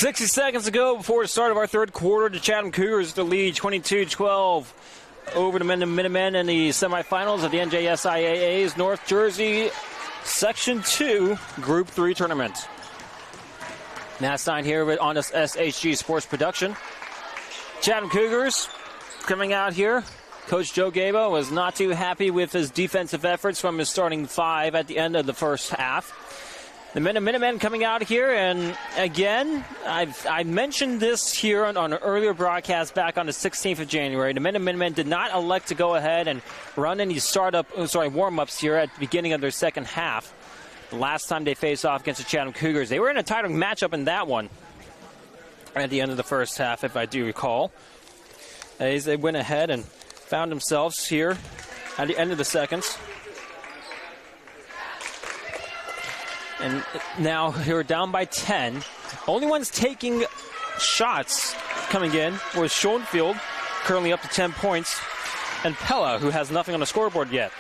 60 seconds to go before the start of our third quarter. The Chatham Cougars to lead 22-12 over the Mendham Minutemen in the semifinals of the NJSIAA's North Jersey Section 2 Group 3 tournament. Matt Stein here on this SHG Sports Production. Chatham Cougars coming out here. Coach Joe Gaba was not too happy with his defensive efforts from his starting five at the end of the first half. The Minutemen coming out here, and again, I mentioned this here on an earlier broadcast back on the 16th of January. The Minutemen did not elect to go ahead and run any warm-ups here at the beginning of their second half. The last time they faced off against the Chatham Cougars, they were in a tighter matchup in that one at the end of the first half, if I do recall. As they went ahead and found themselves here at the end of the seconds. And now here down by 10. Only ones taking shots coming in was Schoenfield, currently up to 10 points, and Pella, who has nothing on the scoreboard yet.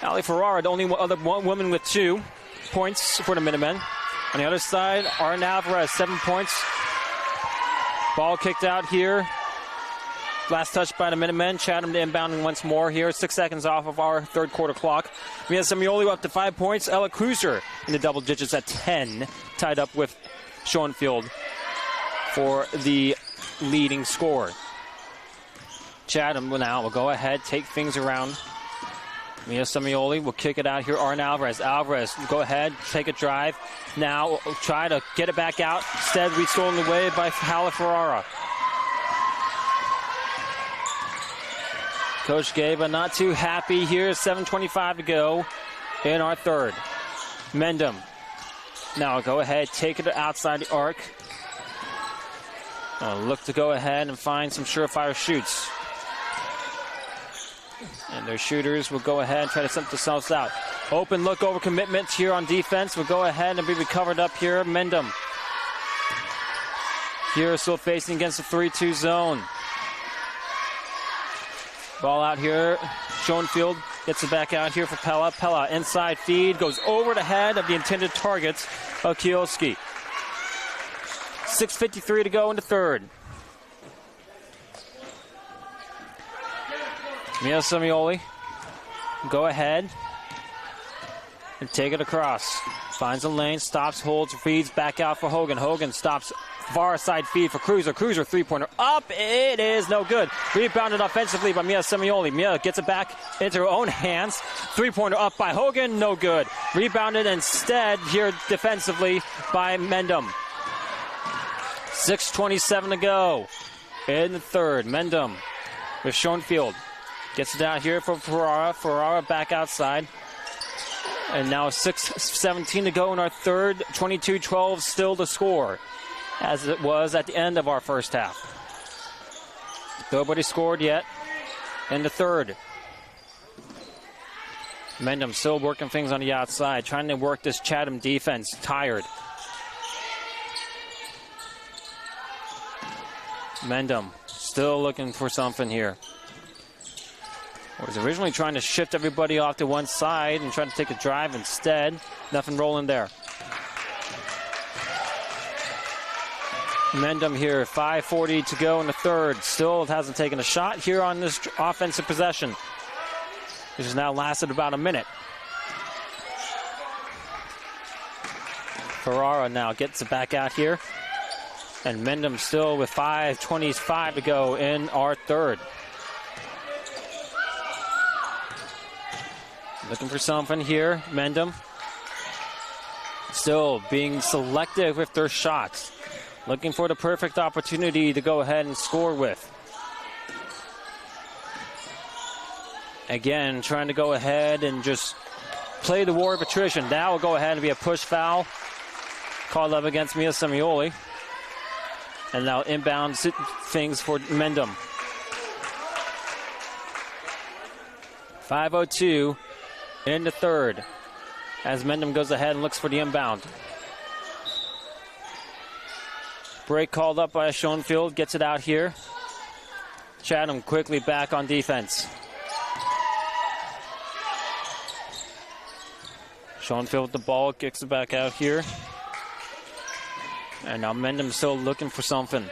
Ali Ferrara, the only other woman with 2 points for the Minutemen. On the other side, Arn Alvarez, 7 points. Ball kicked out here. Last touch by the Minutemen. Chatham inbounding once more here. 6 seconds off of our third quarter clock. Mia Semioli up to 5 points. Ella Cruiser in the double digits at 10. Tied up with Schoenfield for the leading score. Chatham now will go ahead, take things around. Mia Semioli will kick it out here. Arn Alvarez. Alvarez, go ahead, take a drive. Now try to get it back out. Instead, we stolen away by Hala Ferrara. Coach Gaba not too happy here. 7:25 to go in our third. Mendham. Now go ahead, take it outside the arc. Look to go ahead and find some surefire shoots. And their shooters will go ahead and try to send themselves out. Open look over commitment here on defense will go ahead and be recovered up here. Mendham. Here still facing against the 3-2 zone. Ball out here. Schoenfield gets it back out here for Pella. Pella inside feed goes over the head of the intended targets of Kioski. 6:53 to go in the third. Mia Semioli, go ahead and take it across. Finds a lane, stops, holds, feeds back out for Hogan. Hogan stops, far side feed for Cruiser. Cruiser three-pointer up. It is no good. Rebounded offensively by Mia Semioli. Mia gets it back into her own hands. Three-pointer up by Hogan. No good. Rebounded instead here defensively by Mendham. 6:27 to go in the third. Mendham with Schoenfield. Gets it out here for Ferrara. Ferrara back outside. And now 6:17 to go in our third. 22-12 still to score, as it was at the end of our first half. Nobody scored yet in the third. Mendham still working things on the outside, trying to work this Chatham defense. Tired. Mendham still looking for something here. Was originally trying to shift everybody off to one side and try to take a drive instead. Nothing rolling there. Mendham here, 5:40 to go in the third. Still hasn't taken a shot here on this offensive possession, which has now lasted about a minute. Ferrara now gets it back out here. And Mendham still with 5:25 to go in our third. Looking for something here. Mendham still being selective with their shots. Looking for the perfect opportunity to go ahead and score with. Again, trying to go ahead and just play the war of attrition. That will go ahead and be a push foul. Called up against Mia Semioli. And now inbound things for Mendham. 5:02 in the third, as Mendham goes ahead and looks for the inbound. Break called up by Schoenfield, gets it out here. Chatham quickly back on defense. Schoenfield with the ball, kicks it back out here. And now Mendham still looking for something.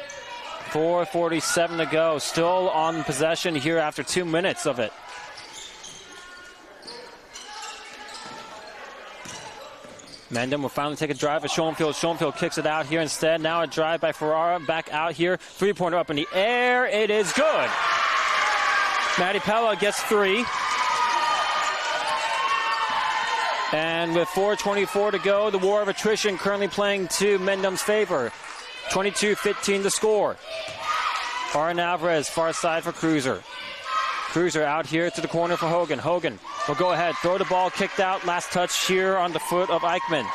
4:47 to go. Still on possession here after 2 minutes of it. Mendham will finally take a drive at Schoenfield. Schoenfield kicks it out here instead. Now a drive by Ferrara. Back out here. Three-pointer up in the air. It is good. Matty Pella gets 3. And with 4:24 to go, the war of attrition currently playing to Mendham's favor. 22-15 to score. Aaron Alvarez, far side for Cruiser. Cruiser out here to the corner for Hogan. Hogan will go ahead, throw the ball, kicked out. Last touch here on the foot of Eichmann.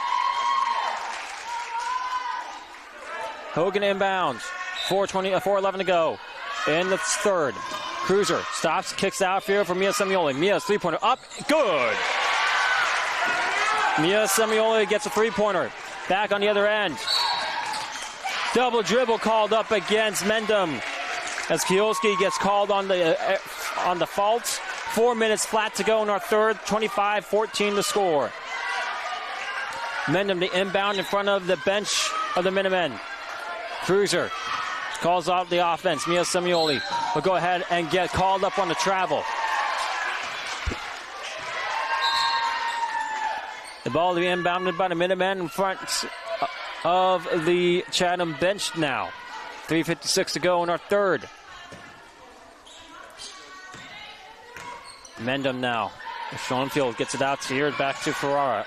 Hogan inbounds. 4:11 to go in the third. Cruiser stops, kicks out here for Mia Semioli. Mia's three-pointer up, good. Mia Semioli gets a three-pointer. Back on the other end. Double dribble called up against Mendham as Kielski gets called on the fault. 4 minutes flat to go in our third. 25-14 to score. Mendham the inbound in front of the bench of the Minutemen. Cruiser calls off the offense. Mia Semioli will go ahead and get called up on the travel. The ball will be inbounded by the Minutemen in front of the Chatham bench now. 3:56 to go in our third. Mendham now. Schoenfield gets it out here, back to Ferrara.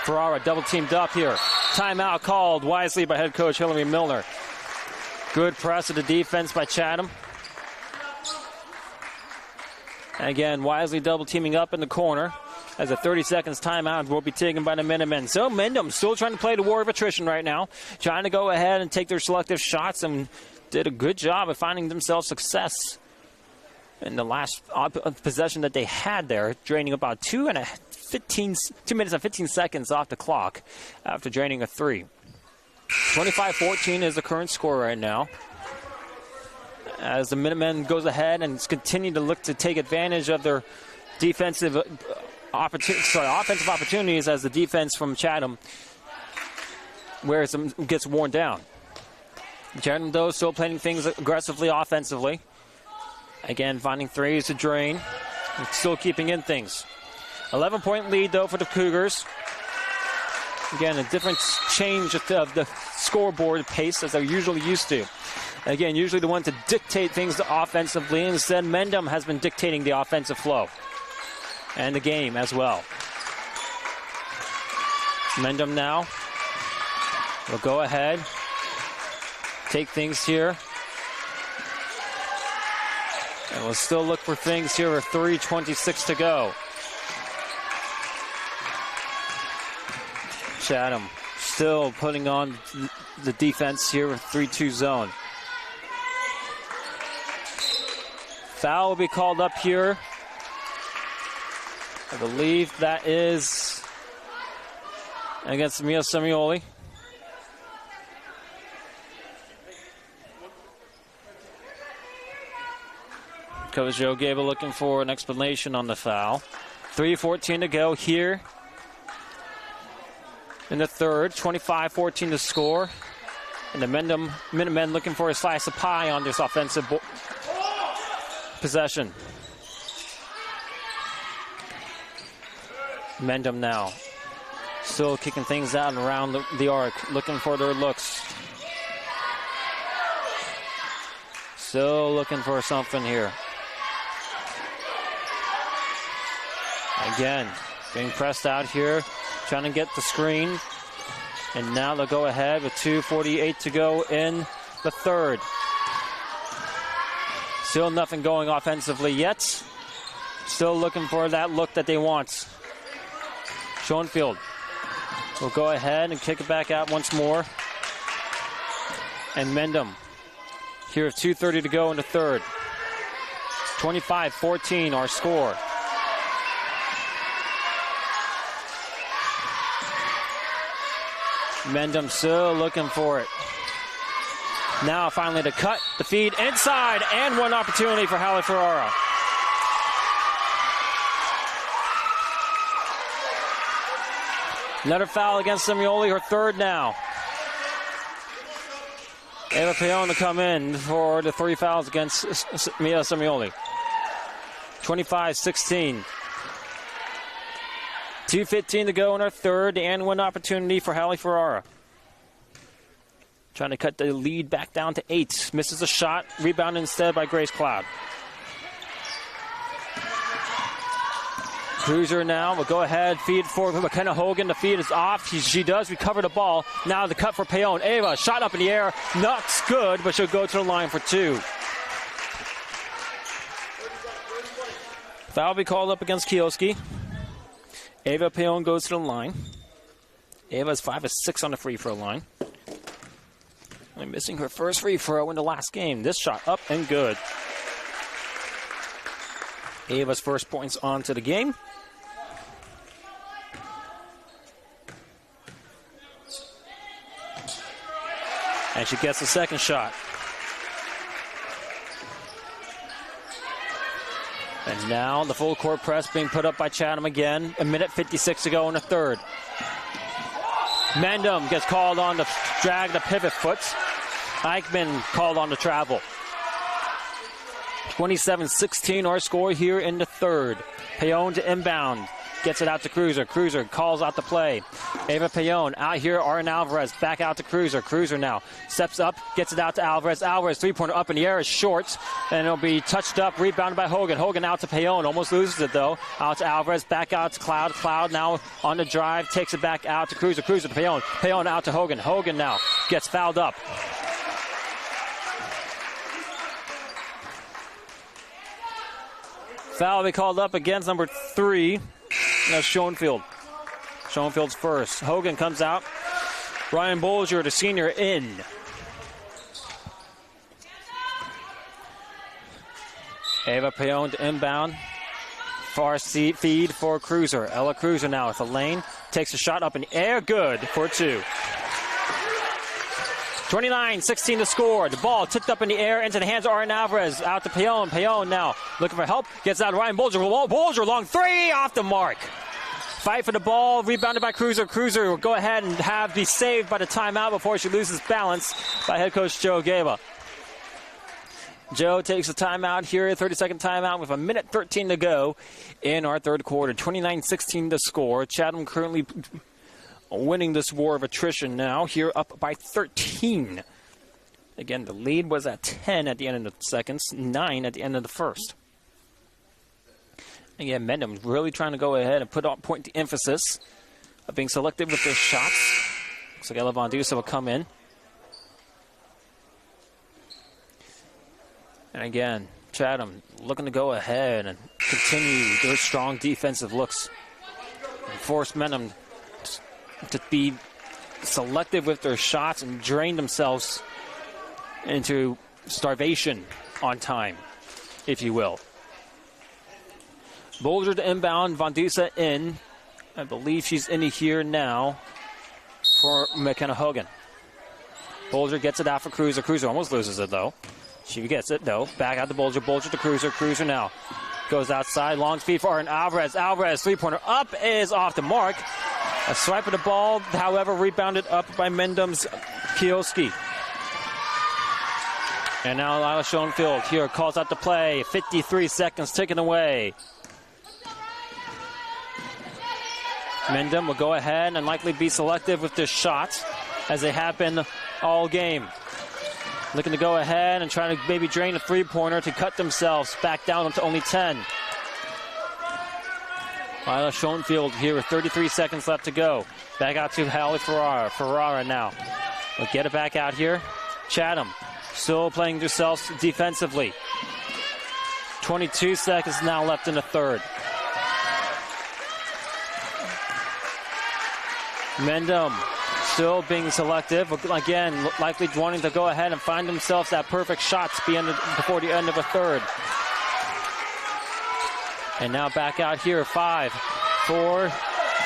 Ferrara double teamed up here. Timeout called wisely by head coach Hillary Milner. Good press of the defense by Chatham. Again, wisely double teaming up in the corner as a 30 seconds timeout will be taken by the Minutemen. So Mendham still trying to play the war of attrition right now, trying to go ahead and take their selective shots, and did a good job of finding themselves success in the last possession that they had there, draining about 2 minutes and 15 seconds off the clock after draining a 3. 25-14 is the current score right now, as the Minutemen goes ahead and continue to look to take advantage of their offensive opportunities as the defense from Chatham gets worn down. Chatham, though, still playing things aggressively offensively. Again, finding threes to drain, and still keeping in things. 11-point lead, though, for the Cougars. Again, a different change of the scoreboard pace as they're usually used to. Again, usually the one to dictate things offensively. Instead, Mendham has been dictating the offensive flow and the game as well. Mendham now will go ahead, take things here. And we'll still look for things here with 3:26 to go. Chatham still putting on the defense here with 3-2 zone. Foul will be called up here. I believe that is against Mia Semioli. Coach Joe Gable looking for an explanation on the foul. 3:14 to go here in the third. 25-14 to score. And the Minutemen looking for a slice of pie on this offensive possession. Mendham now still kicking things out and around the arc, looking for their looks. Still looking for something here. Again, being pressed out here, trying to get the screen. And now they'll go ahead with 2:48 to go in the third. Still nothing going offensively yet. Still looking for that look that they want. Schoenfield will go ahead and kick it back out once more. And Mendham here with 2:30 to go in the third. 25-14 our score. Mendham still looking for it. Now finally to cut, the feed inside, and one opportunity for Halle Ferrara. Another foul against Semioli, her third now. Ava Peon to come in for the 3 fouls against Mia Semioli. 25-16. 2:15 to go in our third and one opportunity for Hallie Ferrara. Trying to cut the lead back down to 8. Misses a shot. Rebound instead by Grace Cloud. Cruiser now will go ahead, feed for McKenna Hogan. The feed is off. She does recover the ball. Now the cut for Peon. Ava, shot up in the air. Not good, but she'll go to the line for 2. Foul will be called up against Kioski. Ava Peon goes to the line. Ava's 5 of 6 on the free throw line. Only missing her first free throw in the last game. This shot up and good. Ava's first points onto the game. And she gets the second shot. And now the full court press being put up by Chatham again. 1:56 to go in the third. Mendham gets called on to drag the pivot foot. Eichmann called on to travel. 27-16 our score here in the third. Peon to inbound. Gets it out to Cruiser. Cruiser calls out the play. Ava Peon out here. Arden Alvarez back out to Cruiser. Cruiser now steps up. Gets it out to Alvarez. Alvarez three-pointer up in the air is short. And it'll be touched up. Rebounded by Hogan. Hogan out to Peon. Almost loses it though. Out to Alvarez. Back out to Cloud. Cloud now on the drive. Takes it back out to Cruiser. Cruiser to Peon. Peon out to Hogan. Hogan now gets fouled up. Foul will be called up against number 3. That's Schoenfield. Schoenfield's first. Hogan comes out. Ryan Bolger, the senior, in. Ava Peon to inbound. Far seat feed for Cruiser. Ella Cruiser now with the lane. Takes a shot up in the air. Good for 2. 29-16 to score. The ball tipped up in the air into the hands of Arden Alvarez. Out to Peon. Peon now looking for help. Gets out to Ryan Bolger. Bolger long 3 off the mark. Fight for the ball. Rebounded by Cruiser. Cruiser will go ahead and be saved by the timeout before she loses balance by head coach Joe Gaba. Joe takes a timeout here, 30-second timeout with 1:13 to go in our third quarter. 29-16 to score. Chatham currently winning this war of attrition now, here up by 13. Again, the lead was at 10 at the end of the seconds, 9 at the end of the first. Again, Mendham really trying to go ahead and point the emphasis of being selective with their shots. Looks like Ella Von Dusa will come in. And again, Chatham looking to go ahead and continue their strong defensive looks and force Mendham to be selective with their shots and drain themselves into starvation on time, if you will. Bolger to inbound, Von Dusa in. I believe she's in here now for McKenna Hogan. Bolger gets it out for Cruiser. Cruiser almost loses it though. She gets it though. Back out to Bolger. Bolger to Cruiser. Cruiser now goes outside. Long feed for Arden Alvarez. Alvarez three-pointer up is off the mark. A swipe of the ball, however, rebounded up by Mendham's Kioski. And now Lila Schoenfield here calls out the play. 53 seconds taken away. Mendham will go ahead and likely be selective with their shots, as they have been all game. Looking to go ahead and try to maybe drain a three-pointer to cut themselves back down to only 10. Lila Schoenfield here with 33 seconds left to go. Back out to Hallie Ferrara. Ferrara now will get it back out here. Chatham still playing themselves defensively. 22 seconds now left in the third. Mendham still being selective. Again, likely wanting to go ahead and find themselves that perfect shots before the end of a third. And now back out here. 5, 4,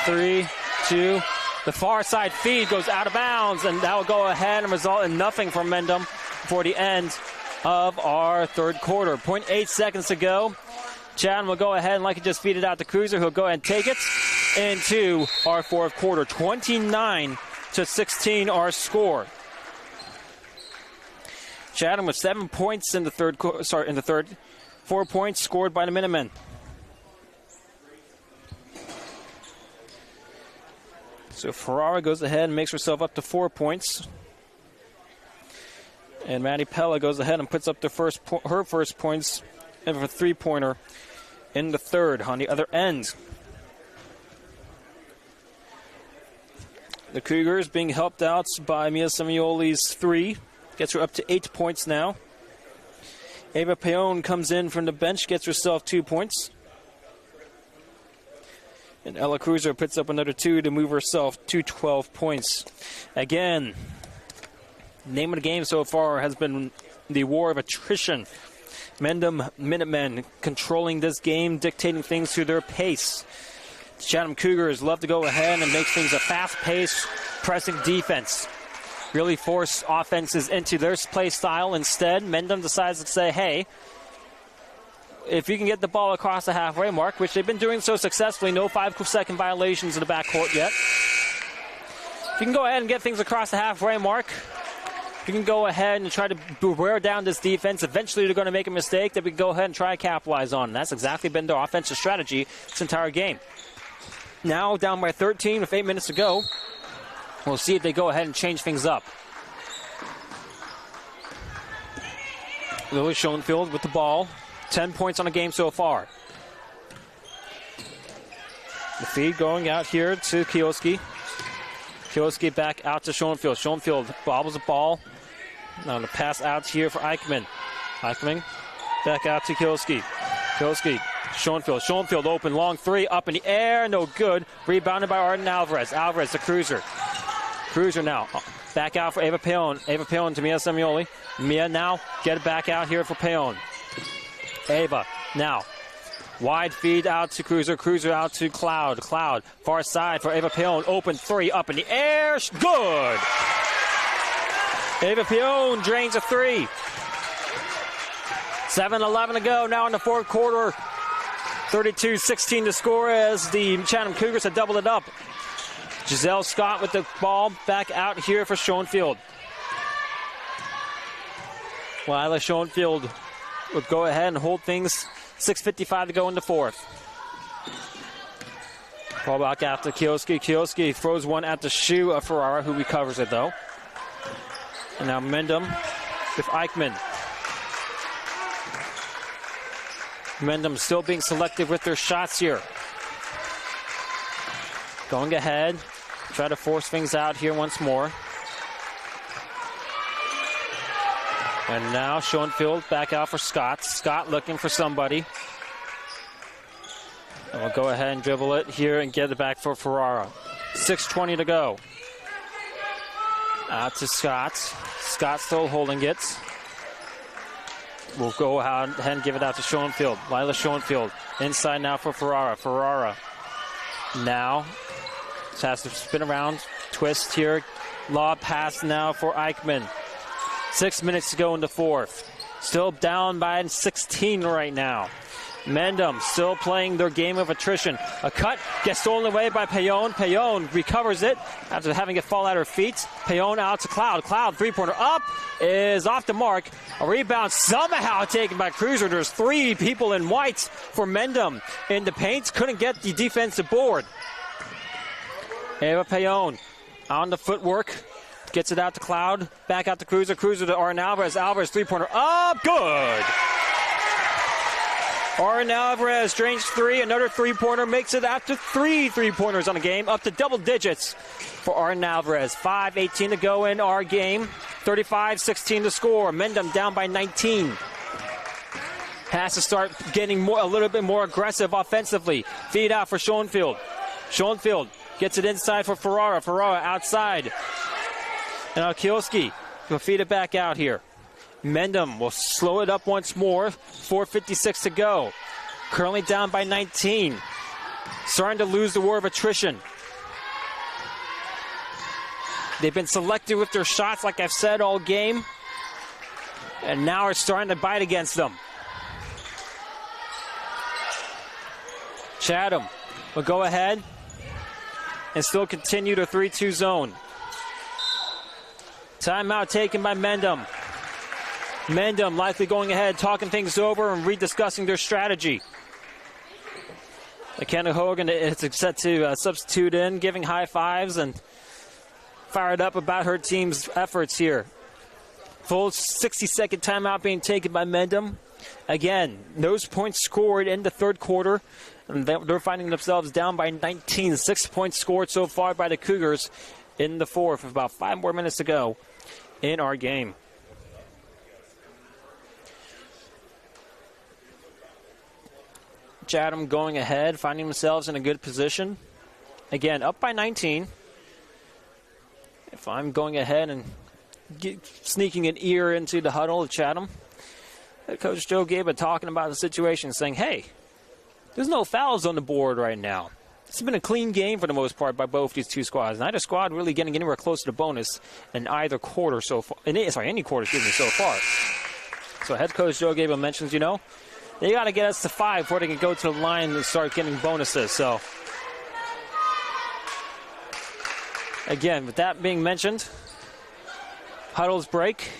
3, 2. The far side feed goes out of bounds, and that will go ahead and result in nothing for Mendham for the end of our third quarter. 0.8 seconds to go. Chatham will go ahead and likely just feed it out to Cruiser, who'll go ahead and take it into our fourth quarter. 29-16 our score. Chatham with 7 points in the third. 4 points scored by the Minutemen. So Ferrara goes ahead and makes herself up to 4 points. And Maddie Pella goes ahead and puts up her first points of a 3-pointer in the third on the other end. The Cougars being helped out by Mia Semioli's 3. Gets her up to 8 points now. Ava Payon comes in from the bench, gets herself 2 points. And Ella Cruiser puts up another 2 to move herself to 12 points. Again, name of the game so far has been the war of attrition. Mendham Minutemen controlling this game, dictating things to their pace. The Chatham Cougars love to go ahead and make things a fast-paced, pressing defense. Really force offenses into their play style. Instead, Mendham decides to say, hey, if you can get the ball across the halfway mark, which they've been doing so successfully, no 5-second violations in the backcourt yet. If you can go ahead and get things across the halfway mark, you can go ahead and try to wear down this defense. Eventually, they're going to make a mistake that we can go ahead and try to capitalize on. And that's exactly been their offensive strategy this entire game. Now, down by 13 with 8 minutes to go. We'll see if they go ahead and change things up. Lily Schoenfield with the ball. 10 points on the game so far. The feed going out here to Kioski. Kioski back out to Schoenfield. Schoenfield bobbles the ball. Now the pass out here for Eichmann. Eichmann back out to Kioski. Kioski, Schoenfield. Schoenfield open, long 3, up in the air, no good. Rebounded by Arden Alvarez. Alvarez to Cruiser. Cruiser now. Back out for Ava Payon. Ava Payon to Mia Semioli. Mia now get it back out here for Payon. Ava now. Wide feed out to Cruiser. Cruiser out to Cloud. Cloud far side for Ava Payon. Open 3 up in the air. Good. Ava Payon drains a 3. 7:11 to go now in the fourth quarter. 32-16 to score as the Chatham Cougars have doubled it up. Giselle Scott with the ball back out here for Schoenfield. Lila Schoenfield would go ahead and hold things. 6:55 to go in the fourth. Ball back after Kioski. Kioski throws one at the shoe of Ferrara, who recovers it though. And now Mendham with Eichmann. Mendham still being selective with their shots here. Going ahead, try to force things out here once more. And now Schoenfield back out for Scott. Scott looking for somebody. And we'll go ahead and dribble it here and get it back for Ferrara. 6:20 to go. Out to Scott. Scott still holding it. We'll go ahead and give it out to Schoenfield. Lila Schoenfield inside now for Ferrara. Ferrara now has to spin around, twist here. Lob pass now for Eichmann. 6 minutes to go in the fourth. Still down by 16 right now. Mendham still playing their game of attrition. A cut gets stolen away by Payon. Payon recovers it after having it fall at her feet. Payon out to Cloud. Cloud, three-pointer up, is off the mark. A rebound somehow taken by Cruiser. There's 3 people in white for Mendham in the paint. Couldn't get the defensive board. Ava Payon on the footwork. Gets it out to Cloud. Back out to Cruiser. Cruiser to Arden Alvarez. Alvarez, three-pointer up. Good. Arden Alvarez drains 3. Another three-pointer makes it out to 3 three-pointers on the game. Up to double digits for Arden Alvarez. 5:18 to go in our game. 35-16 to score. Mendham down by 19. Has to start getting a little bit more aggressive offensively. Feed out for Schoenfield. Schoenfield gets it inside for Ferrara. Ferrara outside. And Kioski will feed it back out here. Mendham will slow it up once more. 4:56 to go. Currently down by 19. Starting to lose the war of attrition. They've been selective with their shots, like I've said, all game. And now are starting to bite against them. Chatham will go ahead and still continue their 3-2 zone. Timeout taken by Mendham. Mendham likely going ahead, talking things over and rediscussing their strategy. McKenna Hogan is set to substitute in, giving high fives and fired up about her team's efforts here. Full 60-second timeout being taken by Mendham. Again, those points scored in the third quarter, and they're finding themselves down by 19. 6 points scored so far by the Cougars in the fourth, with about 5 more minutes to go in our game. Chatham going ahead, finding themselves in a good position. Again, up by 19. If I'm going ahead and sneaking an ear into the huddle of Chatham, Coach Joe Gaba talking about the situation, saying, hey, there's no fouls on the board right now. It's been a clean game for the most part by both these two squads. Neither squad really getting anywhere close to the bonus in either quarter so far. Any quarter, so far. So head coach Joe Gaba mentions, they got to get us to 5 before they can go to the line and start getting bonuses. So, again, with that being mentioned, huddles break.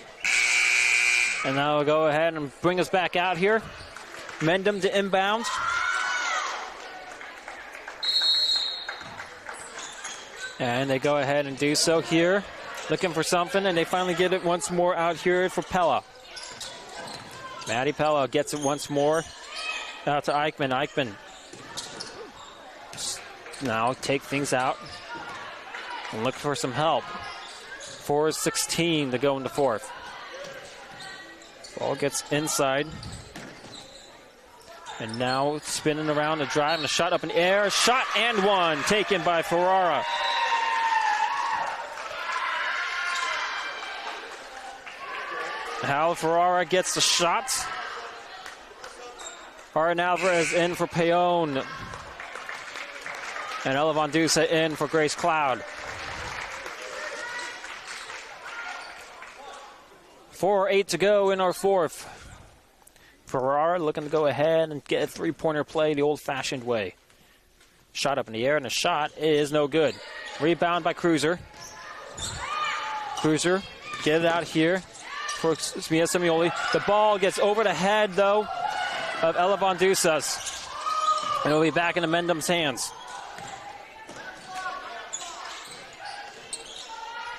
And now we'll go ahead and bring us back out here. Mendham to inbound. And they go ahead and do so here. Looking for something, and they finally get it once more out here for Pella. Maddie Pella gets it once more. Out to Eichmann. Eichmann now take things out and look for some help. 4:16 to go in the fourth. Ball gets inside. And now spinning around the drive and a shot up in the air. Shot and one taken by Ferrara. Hal Ferrara gets the shot. Aaron Alvarez in for Payon. And Ella Von Dusa in for Grace Cloud. 4:08 to go in our fourth. Ferrara looking to go ahead and get a three-pointer play the old-fashioned way. Shot up in the air, and the shot is no good. Rebound by Cruiser. Cruiser, get it out here for Mia Semioli. The ball gets over the head, though, of Ella Von Dusas. And it'll be back into Mendham's hands.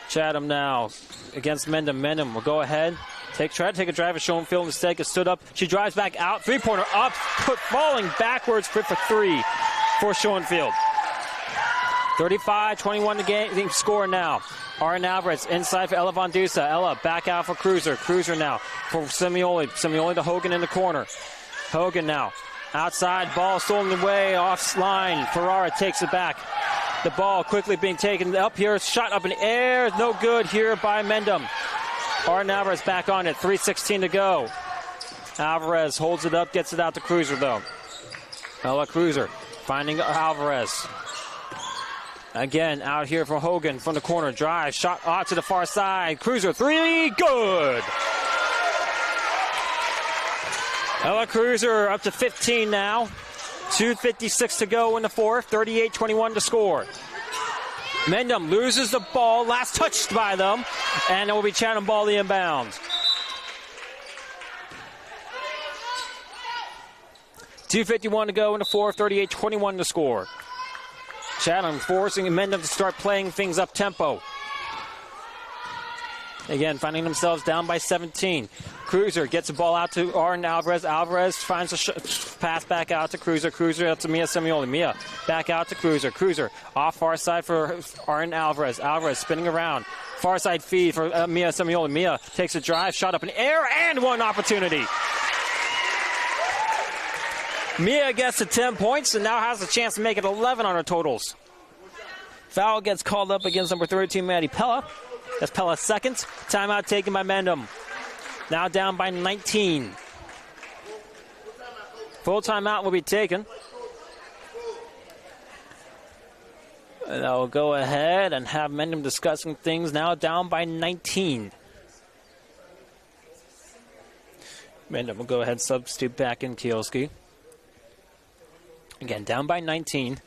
Chatham now against Mendham. Mendham will go ahead. Try to take a drive at Schoenfield. Instead, gets stood up. She drives back out. Three-pointer up. Falling backwards for 3 for Schoenfield. 35-21 the game score now. Aaron Alvarez inside for Ella Von Dusa. Ella back out for Cruiser. Cruiser now for Semioli. Semioli to Hogan in the corner. Hogan now outside. Ball stolen away off line. Ferrara takes it back. The ball quickly being taken up here. Shot up in the air. No good here by Mendham. Aaron Alvarez back on it. 3:16 to go. Alvarez holds it up. Gets it out to Cruiser, though. Ella Cruiser finding Alvarez. Again, out here for Hogan from the corner. Drive. Shot out to the far side. Cruiser, 3. Good. Ella Cruiser up to 15 now. 2:56 to go in the fourth. 38-21 to score. Mendham loses the ball. Last touched by them. And it will be Chatham ball the inbound. 2:51 to go in the fourth. 38-21 to score. Chatham forcing Mendham to start playing things up tempo. Again, finding themselves down by 17. Cruiser gets the ball out to Aaron Alvarez. Alvarez finds a pass back out to Cruiser. Cruiser out to Mia Semioli. Mia back out to Cruiser. Cruiser off far side for Aaron Alvarez. Alvarez spinning around. Far side feed for Mia Semioli. Mia takes a drive, shot up in the air, and one opportunity. Mia gets to 10 points and now has a chance to make it 11 on her totals. Foul gets called up against number 13, Maddie Pella. That's Pella's second. Timeout taken by Mendham. Now down by 19. Full timeout will be taken. And I'll go ahead and have Mendham discussing things now down by 19. Mendham will go ahead and substitute back in Kielski. Again, down by 19.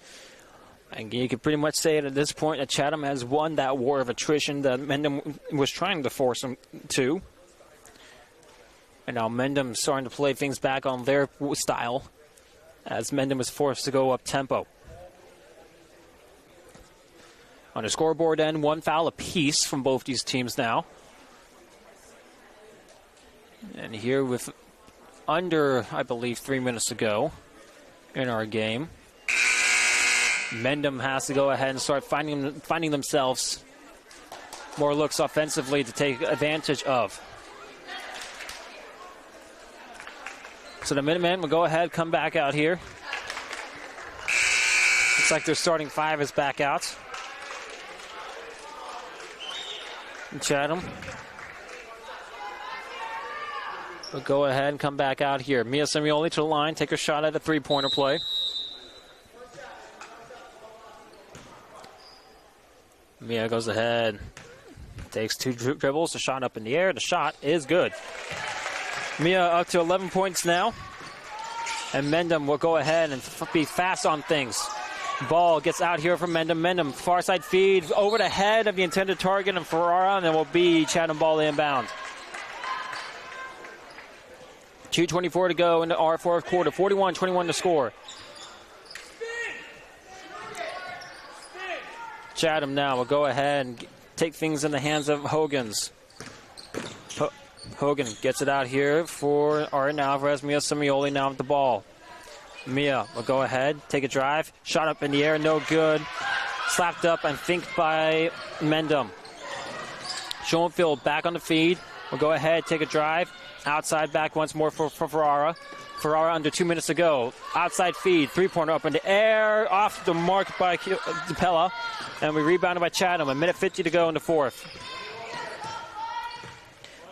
And you could pretty much say at this point that Chatham has won that war of attrition that Mendham was trying to force them to. And now Mendham starting to play things back on their style as Mendham is forced to go up tempo. On the scoreboard end, 1 foul apiece from both these teams now. And here with under, I believe, 3 minutes to go in our game, Mendham has to go ahead and start finding themselves more looks offensively to take advantage of. So the Minutemen will go ahead, come back out here. Looks like their starting 5 is back out. And Chatham will go ahead and come back out here. Mia Semioli to the line, take a shot at a 3-pointer play. Mia goes ahead, takes 2 dribbles, a shot up in the air. The shot is good. Mia up to 11 points now. And Mendham will go ahead and be fast on things. Ball gets out here from Mendham. Mendham, far side feed over the head of the intended target and Ferrara, and then will be Chatham ball inbound. 2:24 to go in our fourth quarter. 41-21 to score. Chatham now will go ahead and take things in the hands of Hogan's. Hogan gets it out here for Arden Alvarez. Mia Semioli now with the ball. Mia will go ahead, take a drive. Shot up in the air, no good. Slapped up and finked by Mendham. Schoenfield back on the feed. Will go ahead, take a drive. Outside back once more for Ferrara. Ferrara under 2 minutes to go. Outside feed, 3-pointer up in the air. Off the mark by DePella. And we rebounded by Chatham. 1:50 to go in the fourth.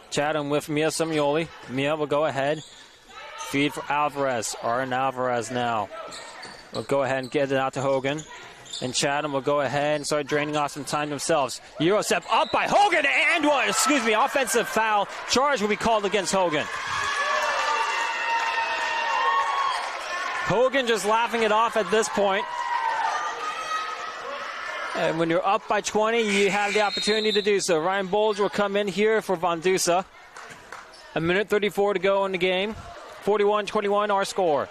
Chatham with Mia Semioli. Mia will go ahead. Feed for Alvarez. Arden Alvarez now. Will go ahead and get it out to Hogan. And Chatham will go ahead and start draining off some time themselves. Euro step up by Hogan and one. Offensive foul. Charge will be called against Hogan. Hogan just laughing it off at this point. And when you're up by 20, you have the opportunity to do so. Ryan Bolger will come in here for Von Dusa. 1:34 to go in the game. 41-21 our score.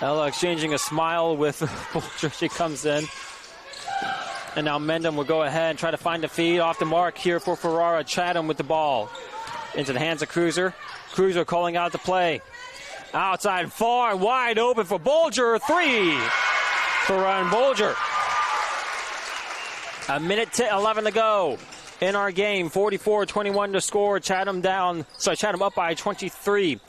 Ella exchanging a smile with Bolger. She comes in. And now Mendham will go ahead and try to find the feed off the mark here for Ferrara. Chatham with the ball. Into the hands of Cruiser. Cruiser calling out the play. Outside far, wide open for Bolger. 3 for Ryan Bolger. 1:11 to go in our game. 44-21 to score. Chatham up by 23.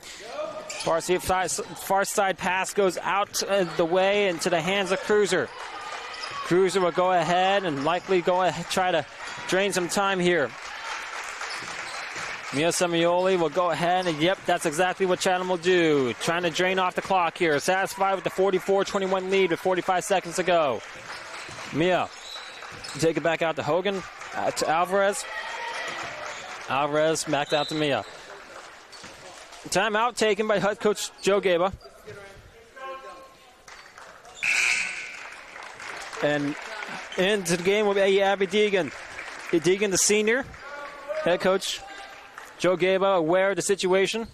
Far side pass goes out the way into the hands of Cruiser. Cruiser will go ahead and likely try to drain some time here. Mia Semioli will go ahead and, yep, that's exactly what Chatham will do. Trying to drain off the clock here. Satisfied with the 44-21 lead with 45 seconds to go. Mia, take it back out to Hogan, to Alvarez. Alvarez back out to Mia. Timeout taken by head coach Joe Gaba. And into the game will be Abby Deegan. Deegan, the senior, head coach Joe Gaba, aware of the situation.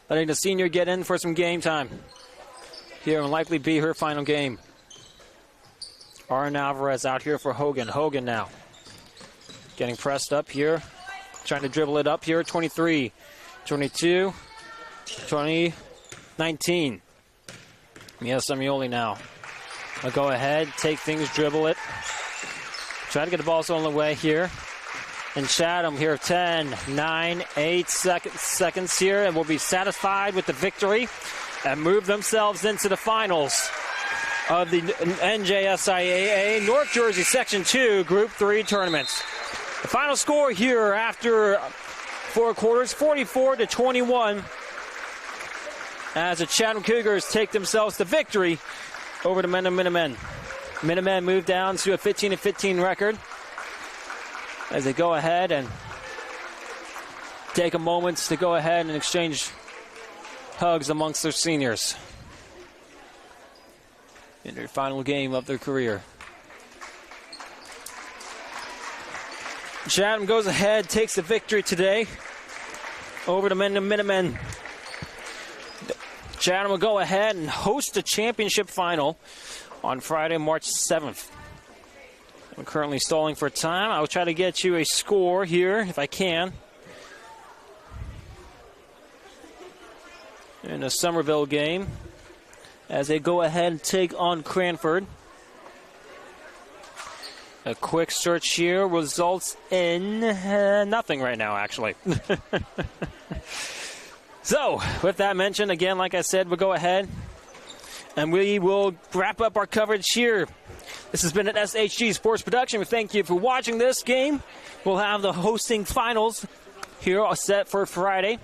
Letting the senior get in for some game time. Here will likely be her final game. Arden Alvarez out here for Hogan. Hogan now. Getting pressed up here. Trying to dribble it up here. 23, 22, 20, 19. Mia Semioli now. I'll go ahead, take things, dribble it. Try to get the ball stolen away here. And Chatham here, 10, 9, 8 seconds here, and will be satisfied with the victory and move themselves into the finals of the NJSIAA North Jersey Section 2 Group 3 tournaments. The final score here after 4 quarters, 44-21, as the Chatham Cougars take themselves to victory over the Mendham Minutemen. Minutemen move down to a 15-15 record as they go ahead and take a moment to go ahead and exchange hugs amongst their seniors in their final game of their career. Chatham goes ahead, takes the victory today over the Mendham Minutemen. Chatham will go ahead and host the championship final on Friday, March 7th. I'm currently stalling for time. I'll try to get you a score here if I can. In the Somerville game, as they go ahead and take on Cranford. A quick search here results in nothing right now, actually. So, with that mentioned, again, like I said, we'll go ahead and we will wrap up our coverage here. This has been an SHG Sports production. We thank you for watching this game. We'll have the hosting finals here all set for Friday,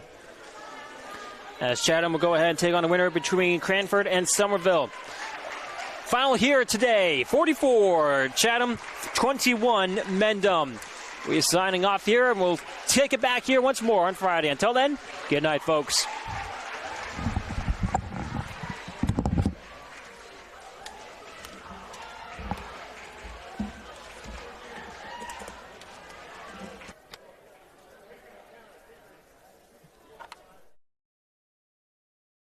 as Chatham will go ahead and take on the winner between Cranford and Somerville. Final here today, 44 Chatham, 21 Mendham. We're signing off here, and we'll take it back here once more on Friday. Until then, good night, folks.